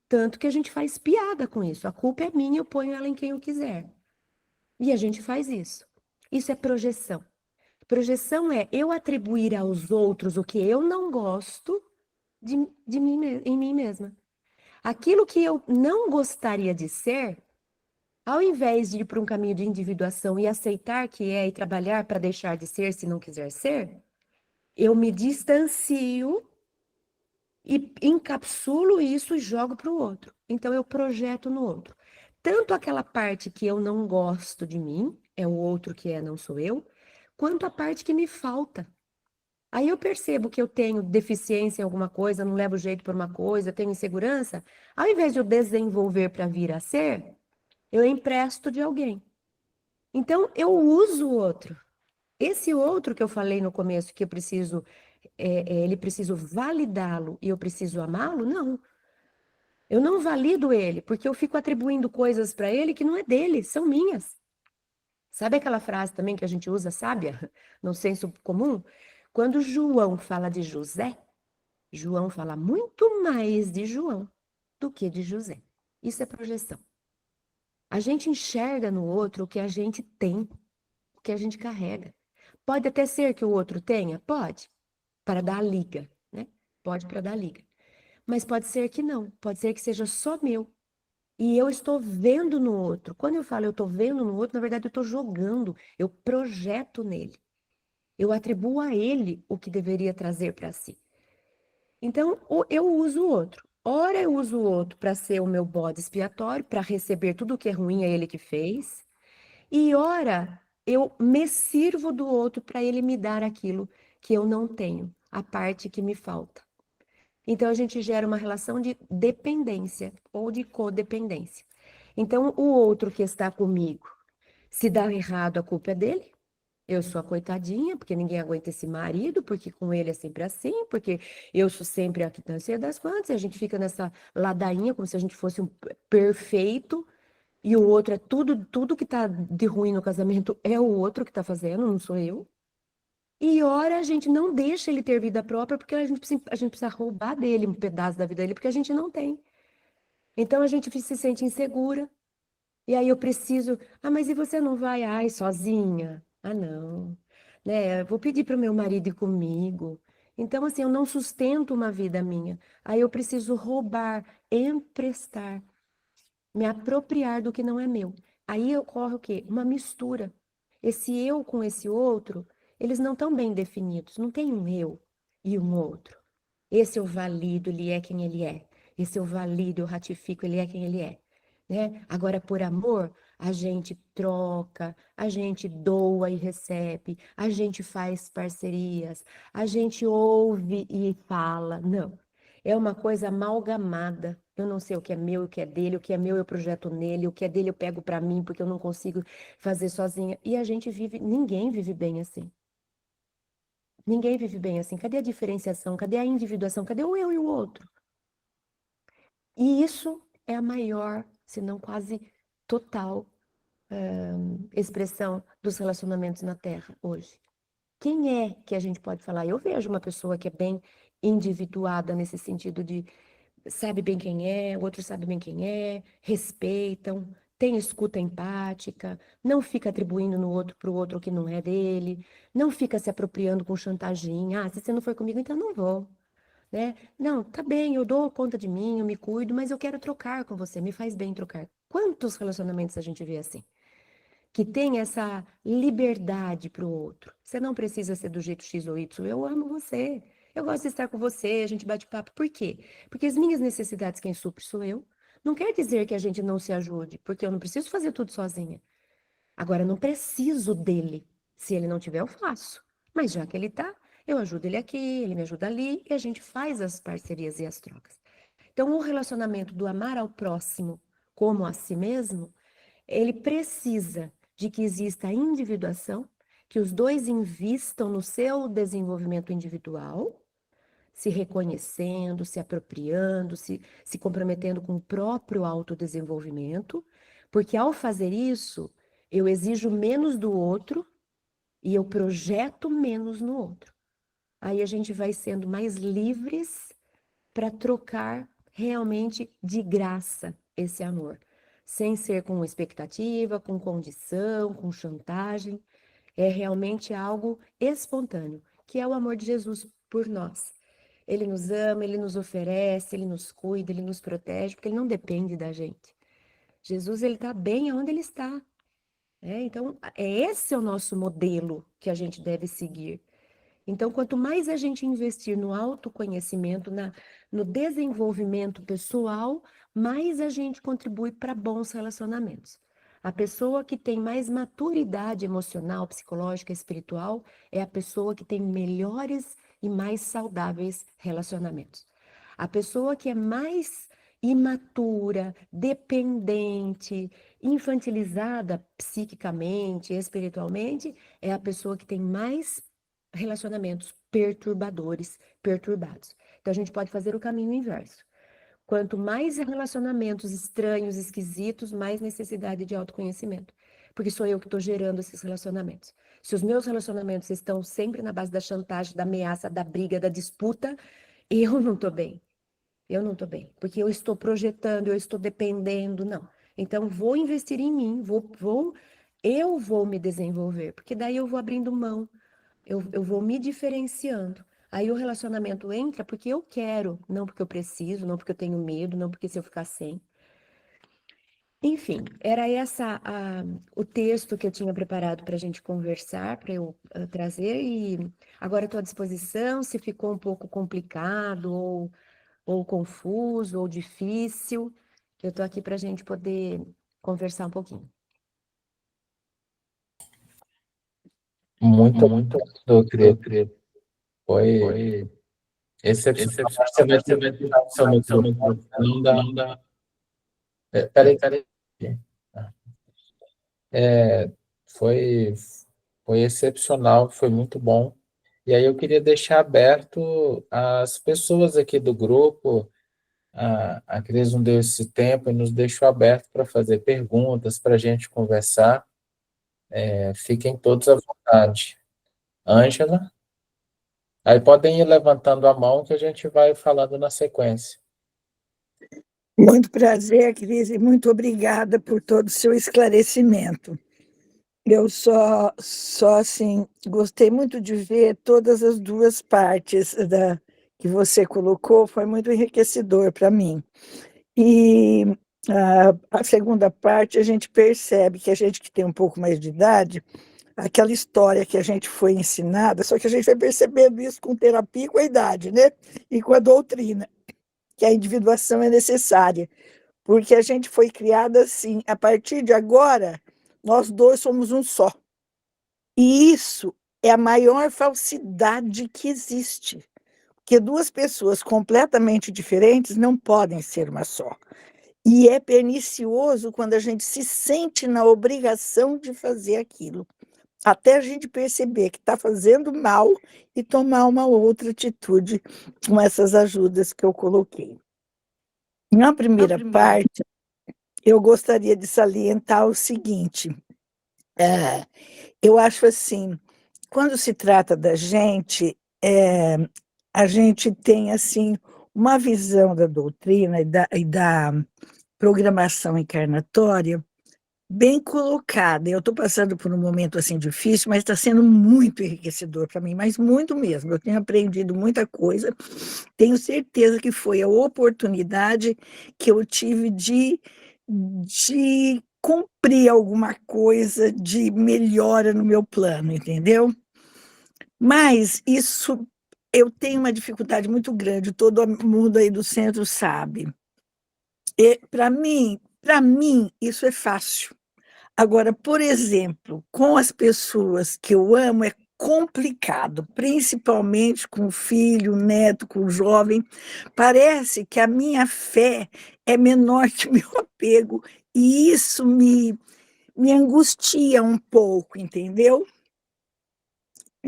Tanto que a gente faz piada com isso. A culpa é minha, eu ponho ela em quem eu quiser. E a gente faz isso. Isso é projeção. Projeção é eu atribuir aos outros o que eu não gosto de mim, em mim mesma. Aquilo que eu não gostaria de ser, ao invés de ir para um caminho de individuação e aceitar que é e trabalhar para deixar de ser se não quiser ser, eu me distancio e encapsulo isso e jogo para o outro. Então eu projeto no outro. Tanto aquela parte que eu não gosto de mim, é o outro que é, não sou eu, quanto a parte que me falta. Aí eu percebo que eu tenho deficiência em alguma coisa, não levo jeito por uma coisa, tenho insegurança. Ao invés de eu desenvolver para vir a ser, eu empresto de alguém. Então eu uso o outro. Esse outro que eu falei no começo, que eu preciso, ele preciso validá-lo e eu preciso amá-lo, não. Eu não valido ele, porque eu fico atribuindo coisas para ele que não é dele, são minhas. Sabe aquela frase também que a gente usa, sábia, no senso comum? Quando João fala de José, João fala muito mais de João do que de José. Isso é projeção. A gente enxerga no outro o que a gente tem, o que a gente carrega. Pode até ser que o outro tenha? Pode, para dar a liga, né? Pode para dar a liga. Mas pode ser que não, pode ser que seja só meu. E eu estou vendo no outro. Quando eu falo eu estou vendo no outro, na verdade eu estou jogando, eu projeto nele. Eu atribuo a ele o que deveria trazer para si. Então, eu uso o outro. Ora, eu uso o outro para ser o meu bode expiatório, para receber tudo o que é ruim a ele que fez. E ora, eu me sirvo do outro para ele me dar aquilo que eu não tenho, a parte que me falta. Então, a gente gera uma relação de dependência ou de codependência. Então, o outro que está comigo, se dá errado, a culpa é dele. Eu sou a coitadinha, porque ninguém aguenta esse marido, porque com ele é sempre assim, porque eu sou sempre a que não sei das quantas, e a gente fica nessa ladainha como se a gente fosse um perfeito, e o outro é tudo que tá de ruim no casamento é o outro que tá fazendo, não sou eu. E ora a gente não deixa ele ter vida própria, porque a gente precisa roubar dele um pedaço da vida dele, porque a gente não tem. Então a gente se sente insegura, e aí eu preciso, mas e você não vai, ai, sozinha? Ah, não, né? Eu vou pedir para o meu marido ir comigo. Então, assim, eu não sustento uma vida minha. Aí eu preciso roubar, emprestar, me apropriar do que não é meu. Aí ocorre o quê? Uma mistura. Esse eu com esse outro, eles não estão bem definidos. Não tem um eu e um outro. Esse eu valido, ele é quem ele é. Esse eu valido, eu ratifico, ele é quem ele é. Né? Agora, por amor, a gente troca, a gente doa e recebe, a gente faz parcerias, a gente ouve e fala. Não. É uma coisa amalgamada. Eu não sei o que é meu e o que é dele, o que é meu eu projeto nele, o que é dele eu pego para mim porque eu não consigo fazer sozinha. E a gente vive, ninguém vive bem assim. Ninguém vive bem assim. Cadê a diferenciação? Cadê a individuação? Cadê o eu e o outro? E isso é a maior, se não quase total, expressão dos relacionamentos na Terra hoje. Quem é que a gente pode falar? Eu vejo uma pessoa que é bem individuada nesse sentido de sabe bem quem é, o outro sabe bem quem é, respeitam, tem escuta empática, não fica atribuindo no outro para o outro o que não é dele, não fica se apropriando com chantaginha. Se você não for comigo, então não vou. Né? Não, tá bem, eu dou conta de mim, eu me cuido, mas eu quero trocar com você, me faz bem trocar. Quantos relacionamentos a gente vê assim? Que tem essa liberdade para o outro. Você não precisa ser do jeito X ou Y. Eu amo você. Eu gosto de estar com você, a gente bate papo. Por quê? Porque as minhas necessidades, quem supre sou eu. Não quer dizer que a gente não se ajude, porque eu não preciso fazer tudo sozinha. Agora, eu não preciso dele. Se ele não tiver, eu faço. Mas já que ele tá, eu ajudo ele aqui, ele me ajuda ali, e a gente faz as parcerias e as trocas. Então, o relacionamento do amar ao próximo como a si mesmo, ele precisa de que exista a individuação, que os dois invistam no seu desenvolvimento individual, se reconhecendo, se apropriando, se comprometendo com o próprio autodesenvolvimento, porque ao fazer isso, eu exijo menos do outro e eu projeto menos no outro. Aí a gente vai sendo mais livres para trocar realmente de graça esse amor, sem ser com expectativa, com condição, com chantagem. É realmente algo espontâneo, que é o amor de Jesus por nós. Ele nos ama, ele nos oferece, ele nos cuida, ele nos protege, porque ele não depende da gente. Jesus, ele está bem onde ele está. Então, esse é o nosso modelo que a gente deve seguir. Então, quanto mais a gente investir no autoconhecimento, no desenvolvimento pessoal, mais a gente contribui para bons relacionamentos. A pessoa que tem mais maturidade emocional, psicológica, espiritual, é a pessoa que tem melhores e mais saudáveis relacionamentos. A pessoa que é mais imatura, dependente, infantilizada psiquicamente, espiritualmente, é a pessoa que tem mais relacionamentos perturbadores, perturbados. Então, a gente pode fazer o caminho inverso. Quanto mais relacionamentos estranhos, esquisitos, mais necessidade de autoconhecimento. Porque sou eu que estou gerando esses relacionamentos. Se os meus relacionamentos estão sempre na base da chantagem, da ameaça, da briga, da disputa, eu não estou bem. Eu não estou bem. Porque eu estou projetando, eu estou dependendo, não. Então, vou investir em mim, eu vou me desenvolver. Porque daí eu vou abrindo mão. Eu vou me diferenciando. Aí o relacionamento entra porque eu quero, não porque eu preciso, não porque eu tenho medo, não porque se eu ficar sem. Enfim, era o texto que eu tinha preparado para a gente conversar, para eu trazer, e agora estou à disposição. Se ficou um pouco complicado, ou confuso, ou difícil, eu estou aqui para a gente poder conversar um pouquinho. Muito Muito, obrigado, querido. foi Foi excepcional. Você vai excepcional. Você vai dificultar o seu seu microfone. microfone. Não dá. Não dá. Peraí. Peraí. É, foi, foi excepcional, foi muito bom. E aí eu queria deixar aberto as pessoas aqui do grupo. A Cris não deu esse tempo e nos deixou aberto para fazer perguntas, para a gente conversar. Fiquem todos à vontade. Ângela? Aí podem ir levantando a mão que a gente vai falando na sequência. Muito prazer, Cris, e muito obrigada por todo o seu esclarecimento. Eu assim, gostei muito de ver todas as duas partes que você colocou, foi muito enriquecedor para mim. E a segunda parte, a gente percebe que a gente que tem um pouco mais de idade, aquela história que a gente foi ensinada, só que a gente vai percebendo isso com terapia e com a idade, né? E com a doutrina, que a individuação é necessária. Porque a gente foi criada assim, a partir de agora, nós dois somos um só. E isso é a maior falsidade que existe, porque duas pessoas completamente diferentes não podem ser uma só. E é pernicioso quando a gente se sente na obrigação de fazer aquilo, até a gente perceber que está fazendo mal e tomar uma outra atitude com essas ajudas que eu coloquei. Na primeira parte, eu gostaria de salientar o seguinte: eu acho assim, quando se trata da gente, a gente tem assim uma visão da doutrina e da programação encarnatória bem colocada. Eu estou passando por um momento assim difícil, mas está sendo muito enriquecedor para mim, mas muito mesmo. Eu tenho aprendido muita coisa. Tenho certeza que foi a oportunidade que eu tive de cumprir alguma coisa de melhora no meu plano, entendeu? Mas isso eu tenho uma dificuldade muito grande, todo mundo aí do centro sabe. E para mim isso é fácil. Agora, por exemplo, com as pessoas que eu amo é complicado, principalmente com o filho, o neto, com o jovem. Parece que a minha fé é menor que o meu apego, e isso me angustia um pouco, entendeu?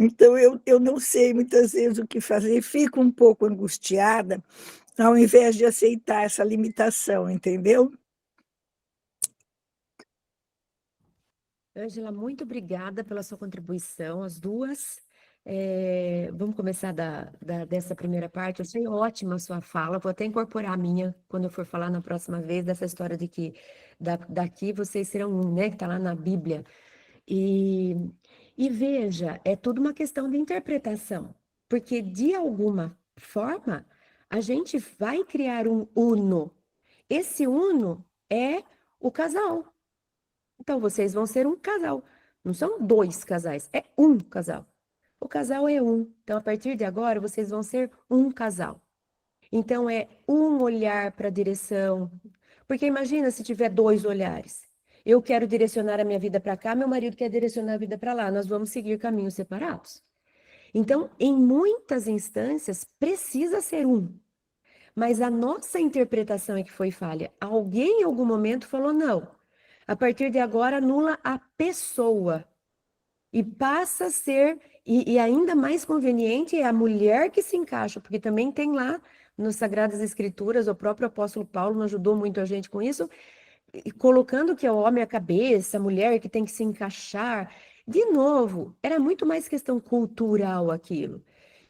Então, eu não sei muitas vezes o que fazer, fico um pouco angustiada, ao invés de aceitar essa limitação, entendeu? Ângela, muito obrigada pela sua contribuição, as duas. Vamos começar dessa primeira parte. Eu achei ótima a sua fala, vou até incorporar a minha quando eu for falar na próxima vez, dessa história de que daqui vocês serão um, né? Que está lá na Bíblia. E, e veja, é tudo uma questão de interpretação, porque de alguma forma a gente vai criar um uno. Esse uno é o casal. Então, vocês vão ser um casal. Não são dois casais, é um casal. O casal é um. Então, a partir de agora, vocês vão ser um casal. Então, é um olhar para a direção. Porque imagina se tiver dois olhares. Eu quero direcionar a minha vida para cá, meu marido quer direcionar a vida para lá. Nós vamos seguir caminhos separados. Então, em muitas instâncias, precisa ser um. Mas a nossa interpretação é que foi falha. Alguém em algum momento falou: não, a partir de agora anula a pessoa e passa a ser, e ainda mais conveniente é a mulher que se encaixa, porque também tem lá nas Sagradas Escrituras, o próprio apóstolo Paulo não ajudou muito a gente com isso, e colocando que é o homem a cabeça, a mulher que tem que se encaixar. De novo, era muito mais questão cultural aquilo.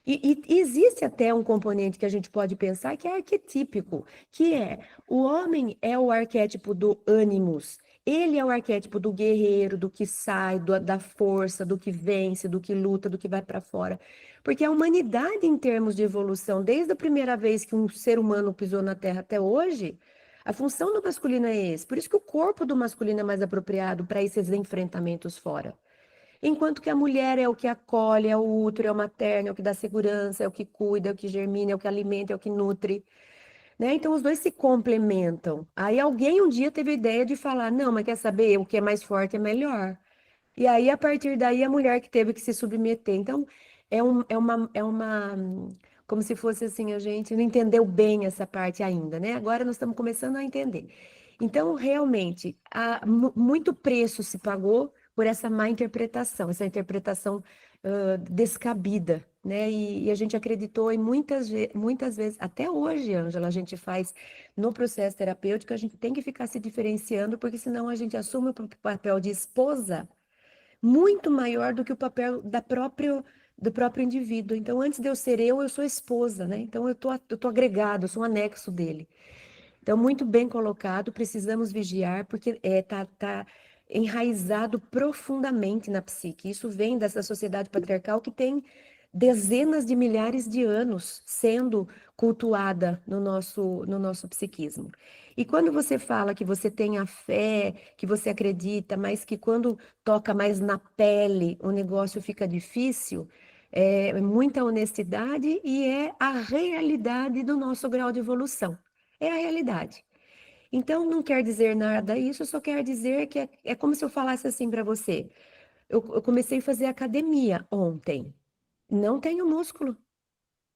E existe até um componente que a gente pode pensar que é arquetípico, que é o homem é o arquétipo do ânimos, ele é o arquétipo do guerreiro, do que sai, da força, do que vence, do que luta, do que vai para fora. Porque a humanidade, em termos de evolução, desde a primeira vez que um ser humano pisou na Terra até hoje, a função do masculino é esse. Por isso que o corpo do masculino é mais apropriado para esses enfrentamentos fora. Enquanto que a mulher é o que acolhe, é o útero, é o materno, é o que dá segurança, é o que cuida, é o que germina, é o que alimenta, é o que nutre, né? Então os dois se complementam. Aí alguém um dia teve a ideia de falar, não, mas quer saber, o que é mais forte é melhor. E aí, a partir daí, a mulher que teve que se submeter. Então, como se fosse assim, a gente não entendeu bem essa parte ainda, né? Agora nós estamos começando a entender. Então, realmente, muito preço se pagou por essa má interpretação, essa interpretação descabida, né? E a gente acreditou em muitas vezes, até hoje, Ângela, a gente faz no processo terapêutico, a gente tem que ficar se diferenciando, porque senão a gente assume o papel de esposa muito maior do que o papel do próprio indivíduo. Então, antes de eu ser eu sou esposa, né? Então, eu tô agregado, eu sou um anexo dele. Então, muito bem colocado, precisamos vigiar, porque tá enraizado profundamente na psique. Isso vem dessa sociedade patriarcal que tem dezenas de milhares de anos sendo cultuada no nosso psiquismo. E quando você fala que você tem a fé, que você acredita, mas que quando toca mais na pele, o negócio fica difícil, é muita honestidade e é a realidade do nosso grau de evolução. É a realidade. Então, não quer dizer nada isso, só quer dizer que é como se eu falasse assim para você. Eu comecei a fazer academia ontem. Não tenho músculo.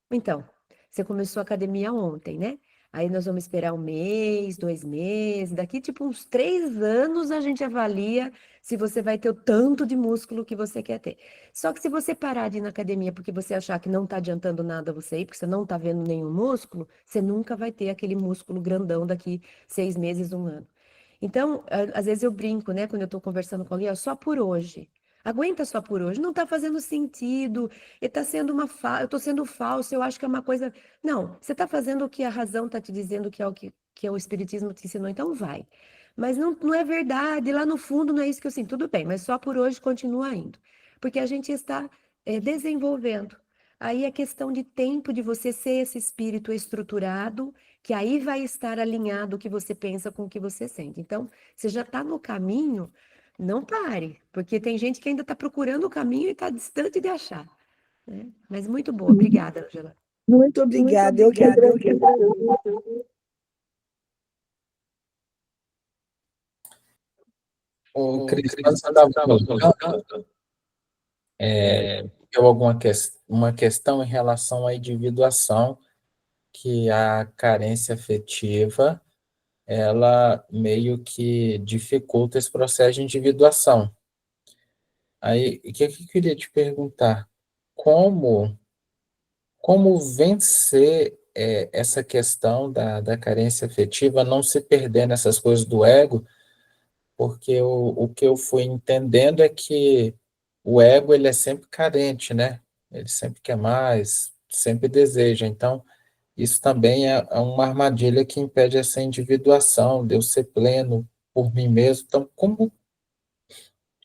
Então, você começou a academia ontem, né? Aí nós vamos esperar um mês, 2 meses, daqui tipo uns 3 anos a gente avalia se você vai ter o tanto de músculo que você quer ter. Só que se você parar de ir na academia porque você achar que não está adiantando nada você ir, porque você não está vendo nenhum músculo, você nunca vai ter aquele músculo grandão daqui 6 meses, um ano. Então, às vezes eu brinco, né, quando eu estou conversando com alguém, ó, só por hoje. Aguenta só por hoje. Não está fazendo sentido. E tá sendo eu estou sendo falso, eu acho que é uma coisa. Não, você está fazendo o que a razão está te dizendo que é o Espiritismo te ensinou, então vai. Mas não é verdade, lá no fundo não é isso que eu sinto. Tudo bem, mas só por hoje continua indo. Porque a gente está desenvolvendo. Aí é questão de tempo de você ser esse espírito estruturado, que aí vai estar alinhado o que você pensa com o que você sente. Então, você já está no caminho, não pare, porque tem gente que ainda está procurando o caminho e está distante de achar, né? Mas muito boa, obrigada, Angela. Muito Muito obrigada, eu que obrigada. agradeço. O O Cris, Cris quando você estava estava colocando, colocando. deu uma questão em relação à individuação, que a carência afetiva, ela meio que dificulta esse processo de individuação. Aí, o que eu queria te perguntar? como, como vencer essa questão da carência afetiva, não se perder nessas coisas do ego, porque o que eu fui entendendo é que o ego ele é sempre carente, né? Ele sempre quer mais, sempre deseja. Então, isso também é uma armadilha que impede essa individuação, de eu ser pleno por mim mesmo. Então,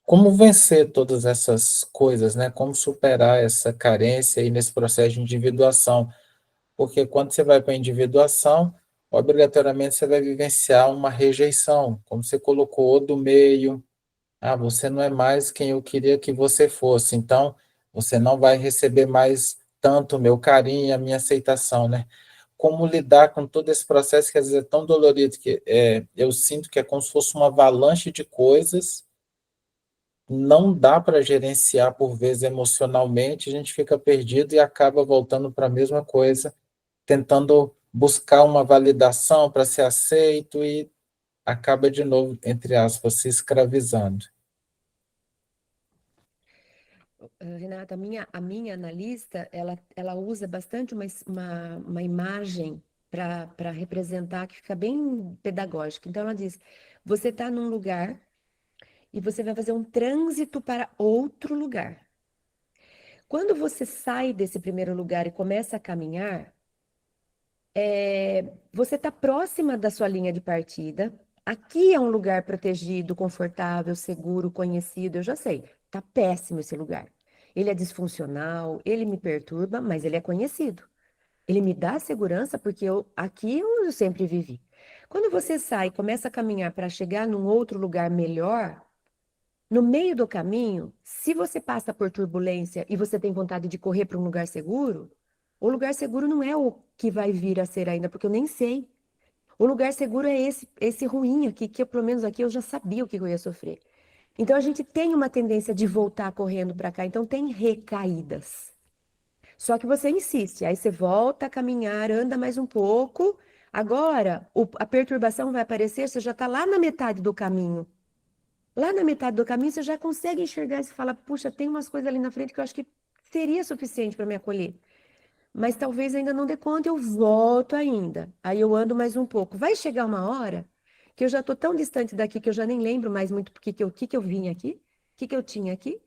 como vencer todas essas coisas, né? Como superar essa carência aí nesse processo de individuação? Porque quando você vai para a individuação, obrigatoriamente você vai vivenciar uma rejeição, como você colocou, ou do meio. Ah, você não é mais quem eu queria que você fosse, então você não vai receber mais tanto o meu carinho e a minha aceitação, né? Como lidar com todo esse processo que às vezes é tão dolorido, que eu sinto que é como se fosse uma avalanche de coisas, não dá para gerenciar por vezes emocionalmente, a gente fica perdido e acaba voltando para a mesma coisa, tentando buscar uma validação para ser aceito e acaba de novo, entre aspas, se escravizando. Renata, a minha analista, ela usa bastante uma imagem para representar, que fica bem pedagógica. Então, ela diz: você está num lugar e você vai fazer um trânsito para outro lugar. Quando você sai desse primeiro lugar e começa a caminhar, você está próxima da sua linha de partida. Aqui é um lugar protegido, confortável, seguro, conhecido. Eu já sei, tá péssimo esse lugar. Ele é disfuncional, ele me perturba, mas ele é conhecido. Ele me dá segurança porque aqui eu sempre vivi. Quando você sai e começa a caminhar para chegar num outro lugar melhor, no meio do caminho, se você passa por turbulência e você tem vontade de correr para um lugar seguro, o lugar seguro não é o que vai vir a ser ainda, porque eu nem sei. O lugar seguro é esse ruim aqui, que pelo menos aqui eu já sabia o que eu ia sofrer. Então a gente tem uma tendência de voltar correndo para cá, então tem recaídas. Só que você insiste, aí você volta a caminhar, anda mais um pouco. Agora, a perturbação vai aparecer, você já está lá na metade do caminho. Lá na metade do caminho, você já consegue enxergar e você fala: puxa, tem umas coisas ali na frente que eu acho que seria suficiente para me acolher. Mas talvez ainda não dê conta, eu volto ainda. Aí eu ando mais um pouco. Vai chegar uma hora que eu já estou tão distante daqui que eu já nem lembro mais muito que eu vim aqui, o que eu tinha aqui.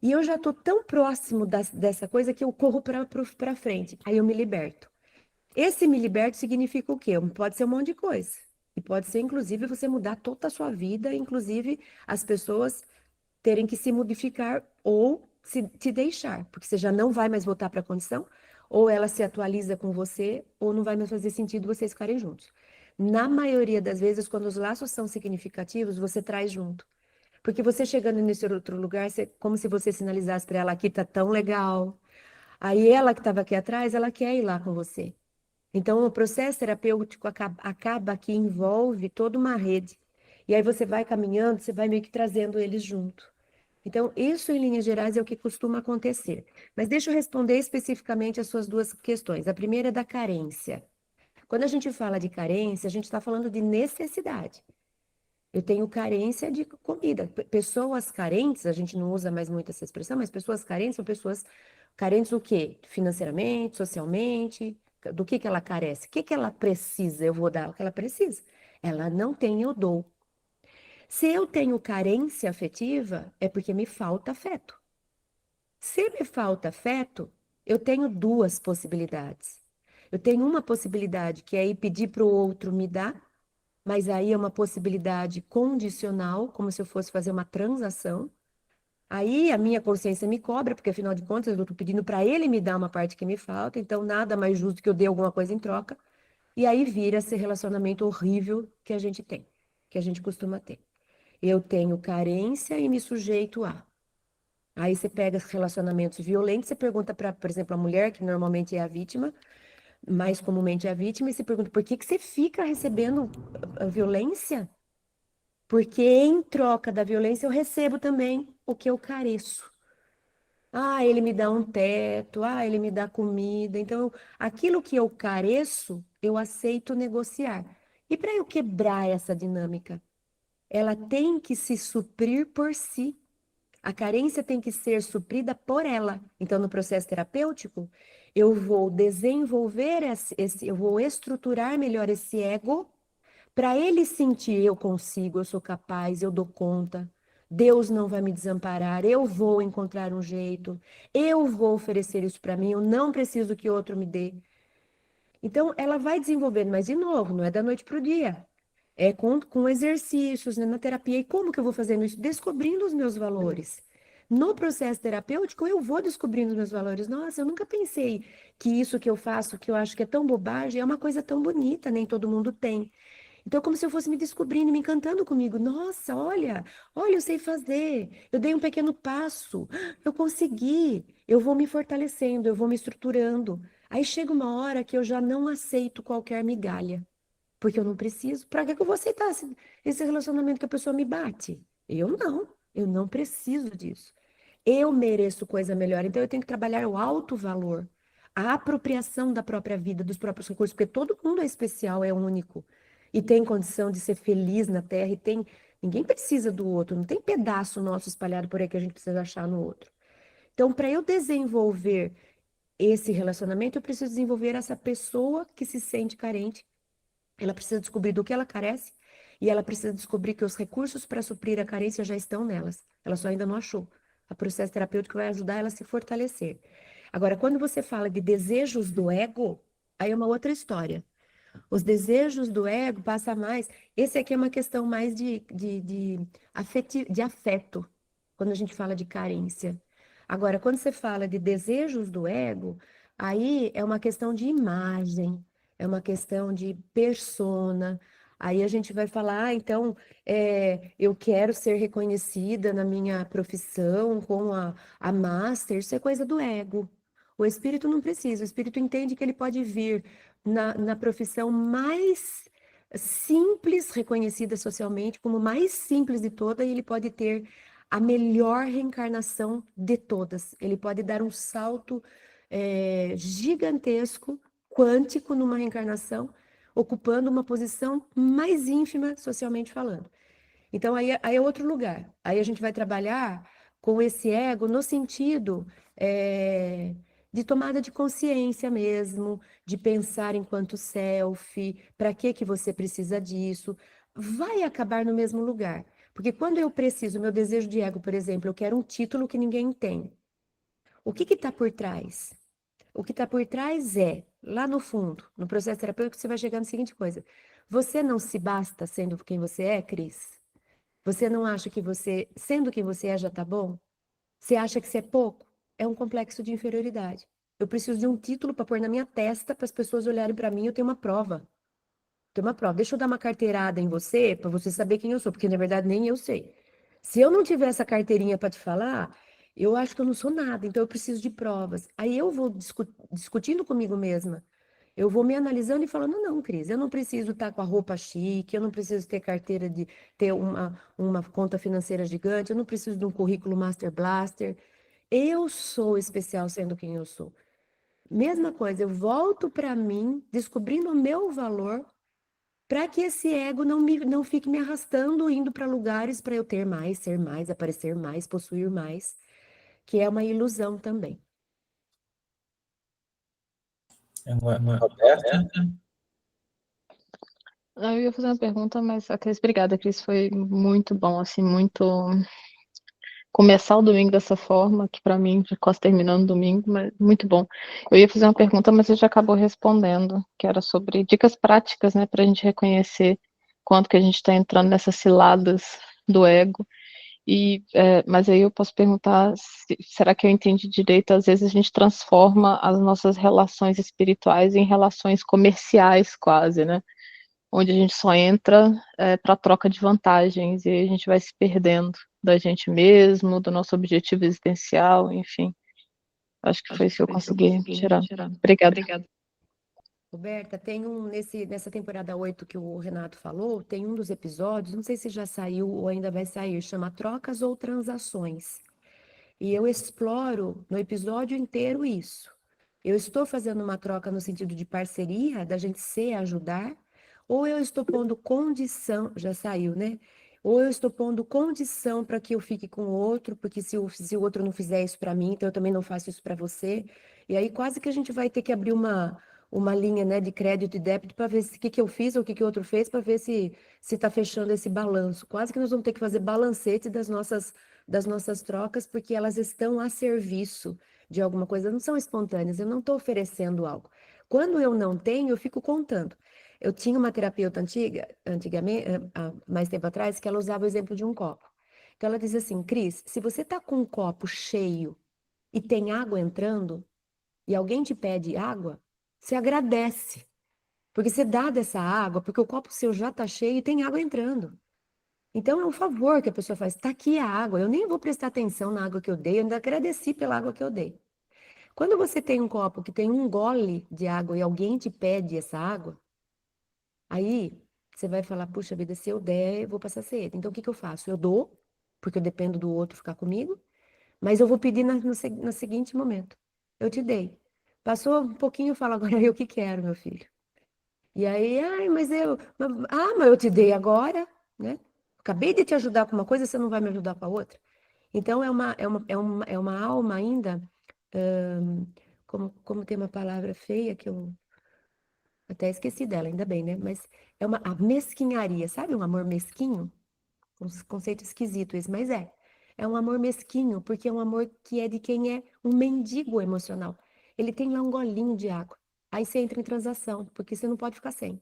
E eu já estou tão próximo dessa coisa que eu corro para frente. Aí eu me liberto. Esse me liberto significa o quê? Pode ser um monte de coisa. E pode ser, inclusive, você mudar toda a sua vida, inclusive as pessoas terem que se modificar ou te deixar, porque você já não vai mais voltar para a condição, ou ela se atualiza com você, ou não vai mais fazer sentido vocês ficarem juntos. Na maioria das vezes, quando os laços são significativos, você traz junto. Porque você chegando nesse outro lugar, como se você sinalizasse para ela: aqui tá tão legal. Aí ela que estava aqui atrás, ela quer ir lá com você. Então, o processo terapêutico acaba que envolve toda uma rede. E aí você vai caminhando, você vai meio que trazendo eles junto. Então, isso, em linhas gerais, é o que costuma acontecer. Mas deixa eu responder especificamente as suas duas questões. A primeira é da carência. Quando a gente fala de carência, a gente está falando de necessidade. Eu tenho carência de comida. Pessoas carentes, a gente não usa mais muito essa expressão, mas pessoas carentes são pessoas carentes do quê? Financeiramente, socialmente, do que ela carece? O que ela precisa? Eu vou dar o que ela precisa. Ela não tem, eu dou. Se eu tenho carência afetiva, é porque me falta afeto. Se me falta afeto, eu tenho duas possibilidades. Eu tenho uma possibilidade que é ir pedir para o outro me dar, mas aí é uma possibilidade condicional, como se eu fosse fazer uma transação. Aí a minha consciência me cobra, porque afinal de contas eu estou pedindo para ele me dar uma parte que me falta, então nada mais justo que eu dê alguma coisa em troca. E aí vira esse relacionamento horrível que a gente tem, que a gente costuma ter. Eu tenho carência e me sujeito a. Aí você pega relacionamentos violentos, você pergunta para, por exemplo, a mulher, que normalmente é a vítima, mais comumente é a vítima, e você pergunta: por que que você fica recebendo a violência? Porque em troca da violência eu recebo também o que eu careço. Ah, ele me dá um teto, ah, ele me dá comida. Então, aquilo que eu careço, eu aceito negociar. E para eu quebrar essa dinâmica, ela tem que se suprir por si. A carência tem que ser suprida por ela. Então, no processo terapêutico, eu vou desenvolver eu vou estruturar melhor esse ego para ele sentir eu consigo, eu sou capaz, eu dou conta. Deus não vai me desamparar, eu vou encontrar um jeito, eu vou oferecer isso para mim, eu não preciso que outro me dê. Então, ela vai desenvolvendo, mas de novo, não é da noite para o dia. É com exercícios, né, na terapia. E como que eu vou fazendo isso? Descobrindo os meus valores. No processo terapêutico, eu vou descobrindo os meus valores. Nossa, eu nunca pensei que isso que eu faço, que eu acho que é tão bobagem, é uma coisa tão bonita, nem todo mundo tem. Então, é como se eu fosse me descobrindo, me encantando comigo. Nossa, olha, eu sei fazer. Eu dei um pequeno passo. Eu consegui. Eu vou me fortalecendo, eu vou me estruturando. Aí chega uma hora que eu já não aceito qualquer migalha, porque eu não preciso. Para que eu vou aceitar esse relacionamento que a pessoa me bate? Eu não preciso disso. Eu mereço coisa melhor, então eu tenho que trabalhar o alto valor, a apropriação da própria vida, dos próprios recursos, porque todo mundo é especial, é único e tem condição de ser feliz na Terra e tem, ninguém precisa do outro, não tem pedaço nosso espalhado por aí que a gente precisa achar no outro. Então, para eu desenvolver esse relacionamento, eu preciso desenvolver essa pessoa que se sente carente. Ela precisa descobrir do que ela carece e ela precisa descobrir que os recursos para suprir a carência já estão nelas. Ela só ainda não achou. O processo terapêutico vai ajudar ela a se fortalecer. Agora, quando você fala de desejos do ego, aí é uma outra história. Os desejos do ego passa mais. Esse aqui é uma questão mais de afeto, quando a gente fala de carência. Agora, quando você fala de desejos do ego, aí é uma questão de imagem, é uma questão de persona. Aí a gente vai falar, então, eu quero ser reconhecida na minha profissão com a master, isso é coisa do ego. O espírito não precisa, o espírito entende que ele pode vir na profissão mais simples, reconhecida socialmente, como mais simples de toda, e ele pode ter a melhor reencarnação de todas. Ele pode dar um salto gigantesco, quântico, numa reencarnação, ocupando uma posição mais ínfima, socialmente falando. Então, aí é outro lugar. Aí a gente vai trabalhar com esse ego no sentido de tomada de consciência mesmo, de pensar enquanto self, para que você precisa disso. Vai acabar no mesmo lugar. Porque quando eu preciso, meu desejo de ego, por exemplo, eu quero um título que ninguém tem. O que está por trás? O que está por trás é, lá no fundo, no processo terapêutico, você vai chegar na seguinte coisa: você não se basta sendo quem você é, Cris? Você não acha que você, sendo quem você é, já tá bom? Você acha que você é pouco? É um complexo de inferioridade. Eu preciso de um título para pôr na minha testa para as pessoas olharem para mim, eu tenho uma prova. Tenho uma prova. Deixa eu dar uma carteirada em você para você saber quem eu sou, porque na verdade nem eu sei. Se eu não tiver essa carteirinha para te falar, eu acho que eu não sou nada, então eu preciso de provas. Aí eu vou discutindo comigo mesma. Eu vou me analisando e falando, não, Cris, eu não preciso estar com a roupa chique, eu não preciso ter carteira de ter uma conta financeira gigante, eu não preciso de um currículo Master Blaster. Eu sou especial sendo quem eu sou. Mesma coisa, eu volto para mim, descobrindo o meu valor, para que esse ego não fique me arrastando, indo para lugares para eu ter mais, ser mais, aparecer mais, possuir mais, que é uma ilusão também. Roberta? Eu ia fazer uma pergunta, mas a Cris, obrigada, Cris, foi muito bom, assim, muito começar o domingo dessa forma, que para mim já quase terminando o domingo, mas muito bom. Eu ia fazer uma pergunta, mas você já acabou respondendo, que era sobre dicas práticas, né, para a gente reconhecer quanto que a gente está entrando nessas ciladas do ego. Mas aí eu posso perguntar, será que eu entendi direito? Às vezes a gente transforma as nossas relações espirituais em relações comerciais quase, né? Onde a gente só entra para troca de vantagens e a gente vai se perdendo da gente mesmo, do nosso objetivo existencial, enfim. Acho que foi isso que eu consegui tirar. Obrigada. Roberta, tem nessa temporada 8 que o Renato falou, tem um dos episódios, não sei se já saiu ou ainda vai sair, chama Trocas ou Transações. E eu exploro no episódio inteiro isso. Eu estou fazendo uma troca no sentido de parceria, da gente se ajudar, ou eu estou pondo condição, já saiu, né? ou eu estou pondo condição para que eu fique com o outro, porque se o outro não fizer isso para mim, então eu também não faço isso para você. E aí quase que a gente vai ter que abrir uma linha, né, de crédito e débito para ver o que que eu fiz ou o que que o outro fez, para ver se está fechando esse balanço. Quase que nós vamos ter que fazer balancete das nossas trocas, porque elas estão a serviço de alguma coisa, não são espontâneas, eu não estou oferecendo algo. Quando eu não tenho, eu fico contando. Eu tinha uma terapeuta antigamente, há mais tempo atrás, que ela usava o exemplo de um copo. Então ela dizia assim, Cris, se você está com um copo cheio e tem água entrando, e alguém te pede água, você agradece. Porque você dá dessa água, porque o copo seu já está cheio e tem água entrando. Então é um favor que a pessoa faz. Está aqui a água. Eu nem vou prestar atenção na água que eu dei, eu ainda agradeci pela água que eu dei. Quando você tem um copo que tem um gole de água e alguém te pede essa água, aí você vai falar, puxa vida, se eu der, eu vou passar sede. Então o que que eu faço? Eu dou, porque eu dependo do outro ficar comigo, mas eu vou pedir no seguinte momento. Eu te dei. Passou um pouquinho, eu falo, agora eu que quero, meu filho. E aí, ai, mas eu te dei agora, né? Acabei de te ajudar com uma coisa, você não vai me ajudar com a outra? Então, é uma alma ainda, hum, como tem uma palavra feia que eu até esqueci dela, ainda bem, né? Mas é a mesquinharia, sabe? Um amor mesquinho? Um conceito esquisito esse, mas é. É um amor mesquinho, porque é um amor que é de quem é um mendigo emocional. Ele tem lá um golinho de água. Aí você entra em transação, porque você não pode ficar sem.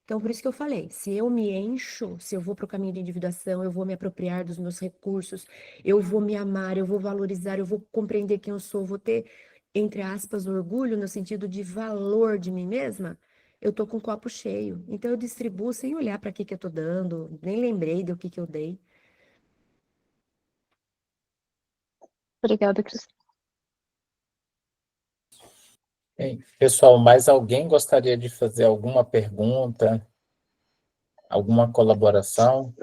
Então, por isso que eu falei, se eu me encho, se eu vou para o caminho de individuação, eu vou me apropriar dos meus recursos, eu vou me amar, eu vou valorizar, eu vou compreender quem eu sou, vou ter, entre aspas, orgulho no sentido de valor de mim mesma, eu tô com o copo cheio. Então, eu distribuo sem olhar para que eu tô dando, nem lembrei do que eu dei. Obrigada, Cris. Bem, pessoal, mais alguém gostaria de fazer alguma pergunta, alguma colaboração?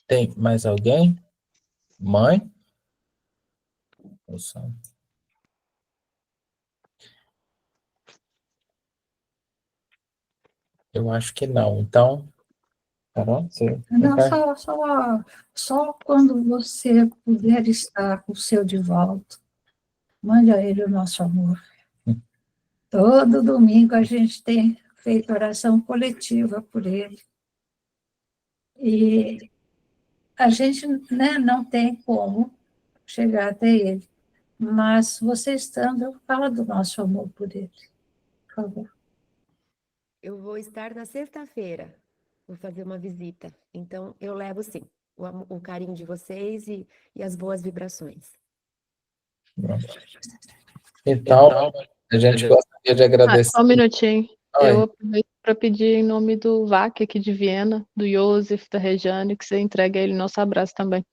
Tem mais alguém? Mãe? Eu acho que não. Então, Carol, você Não, vai? só quando você puder estar com o seu de volta, mande a ele o nosso amor. Todo domingo a gente tem feito oração coletiva por ele. E a gente, né, não tem como chegar até ele. Mas você estando, fala do nosso amor por ele, por favor. Eu vou estar na sexta-feira, vou fazer uma visita. Então, eu levo sim o carinho de vocês e as boas vibrações. Então, a gente gostaria de agradecer. Só um minutinho. Oi. Eu aproveito para pedir em nome do VAC aqui de Viena, do Josef, da Rejane, que você entregue a ele nosso abraço também.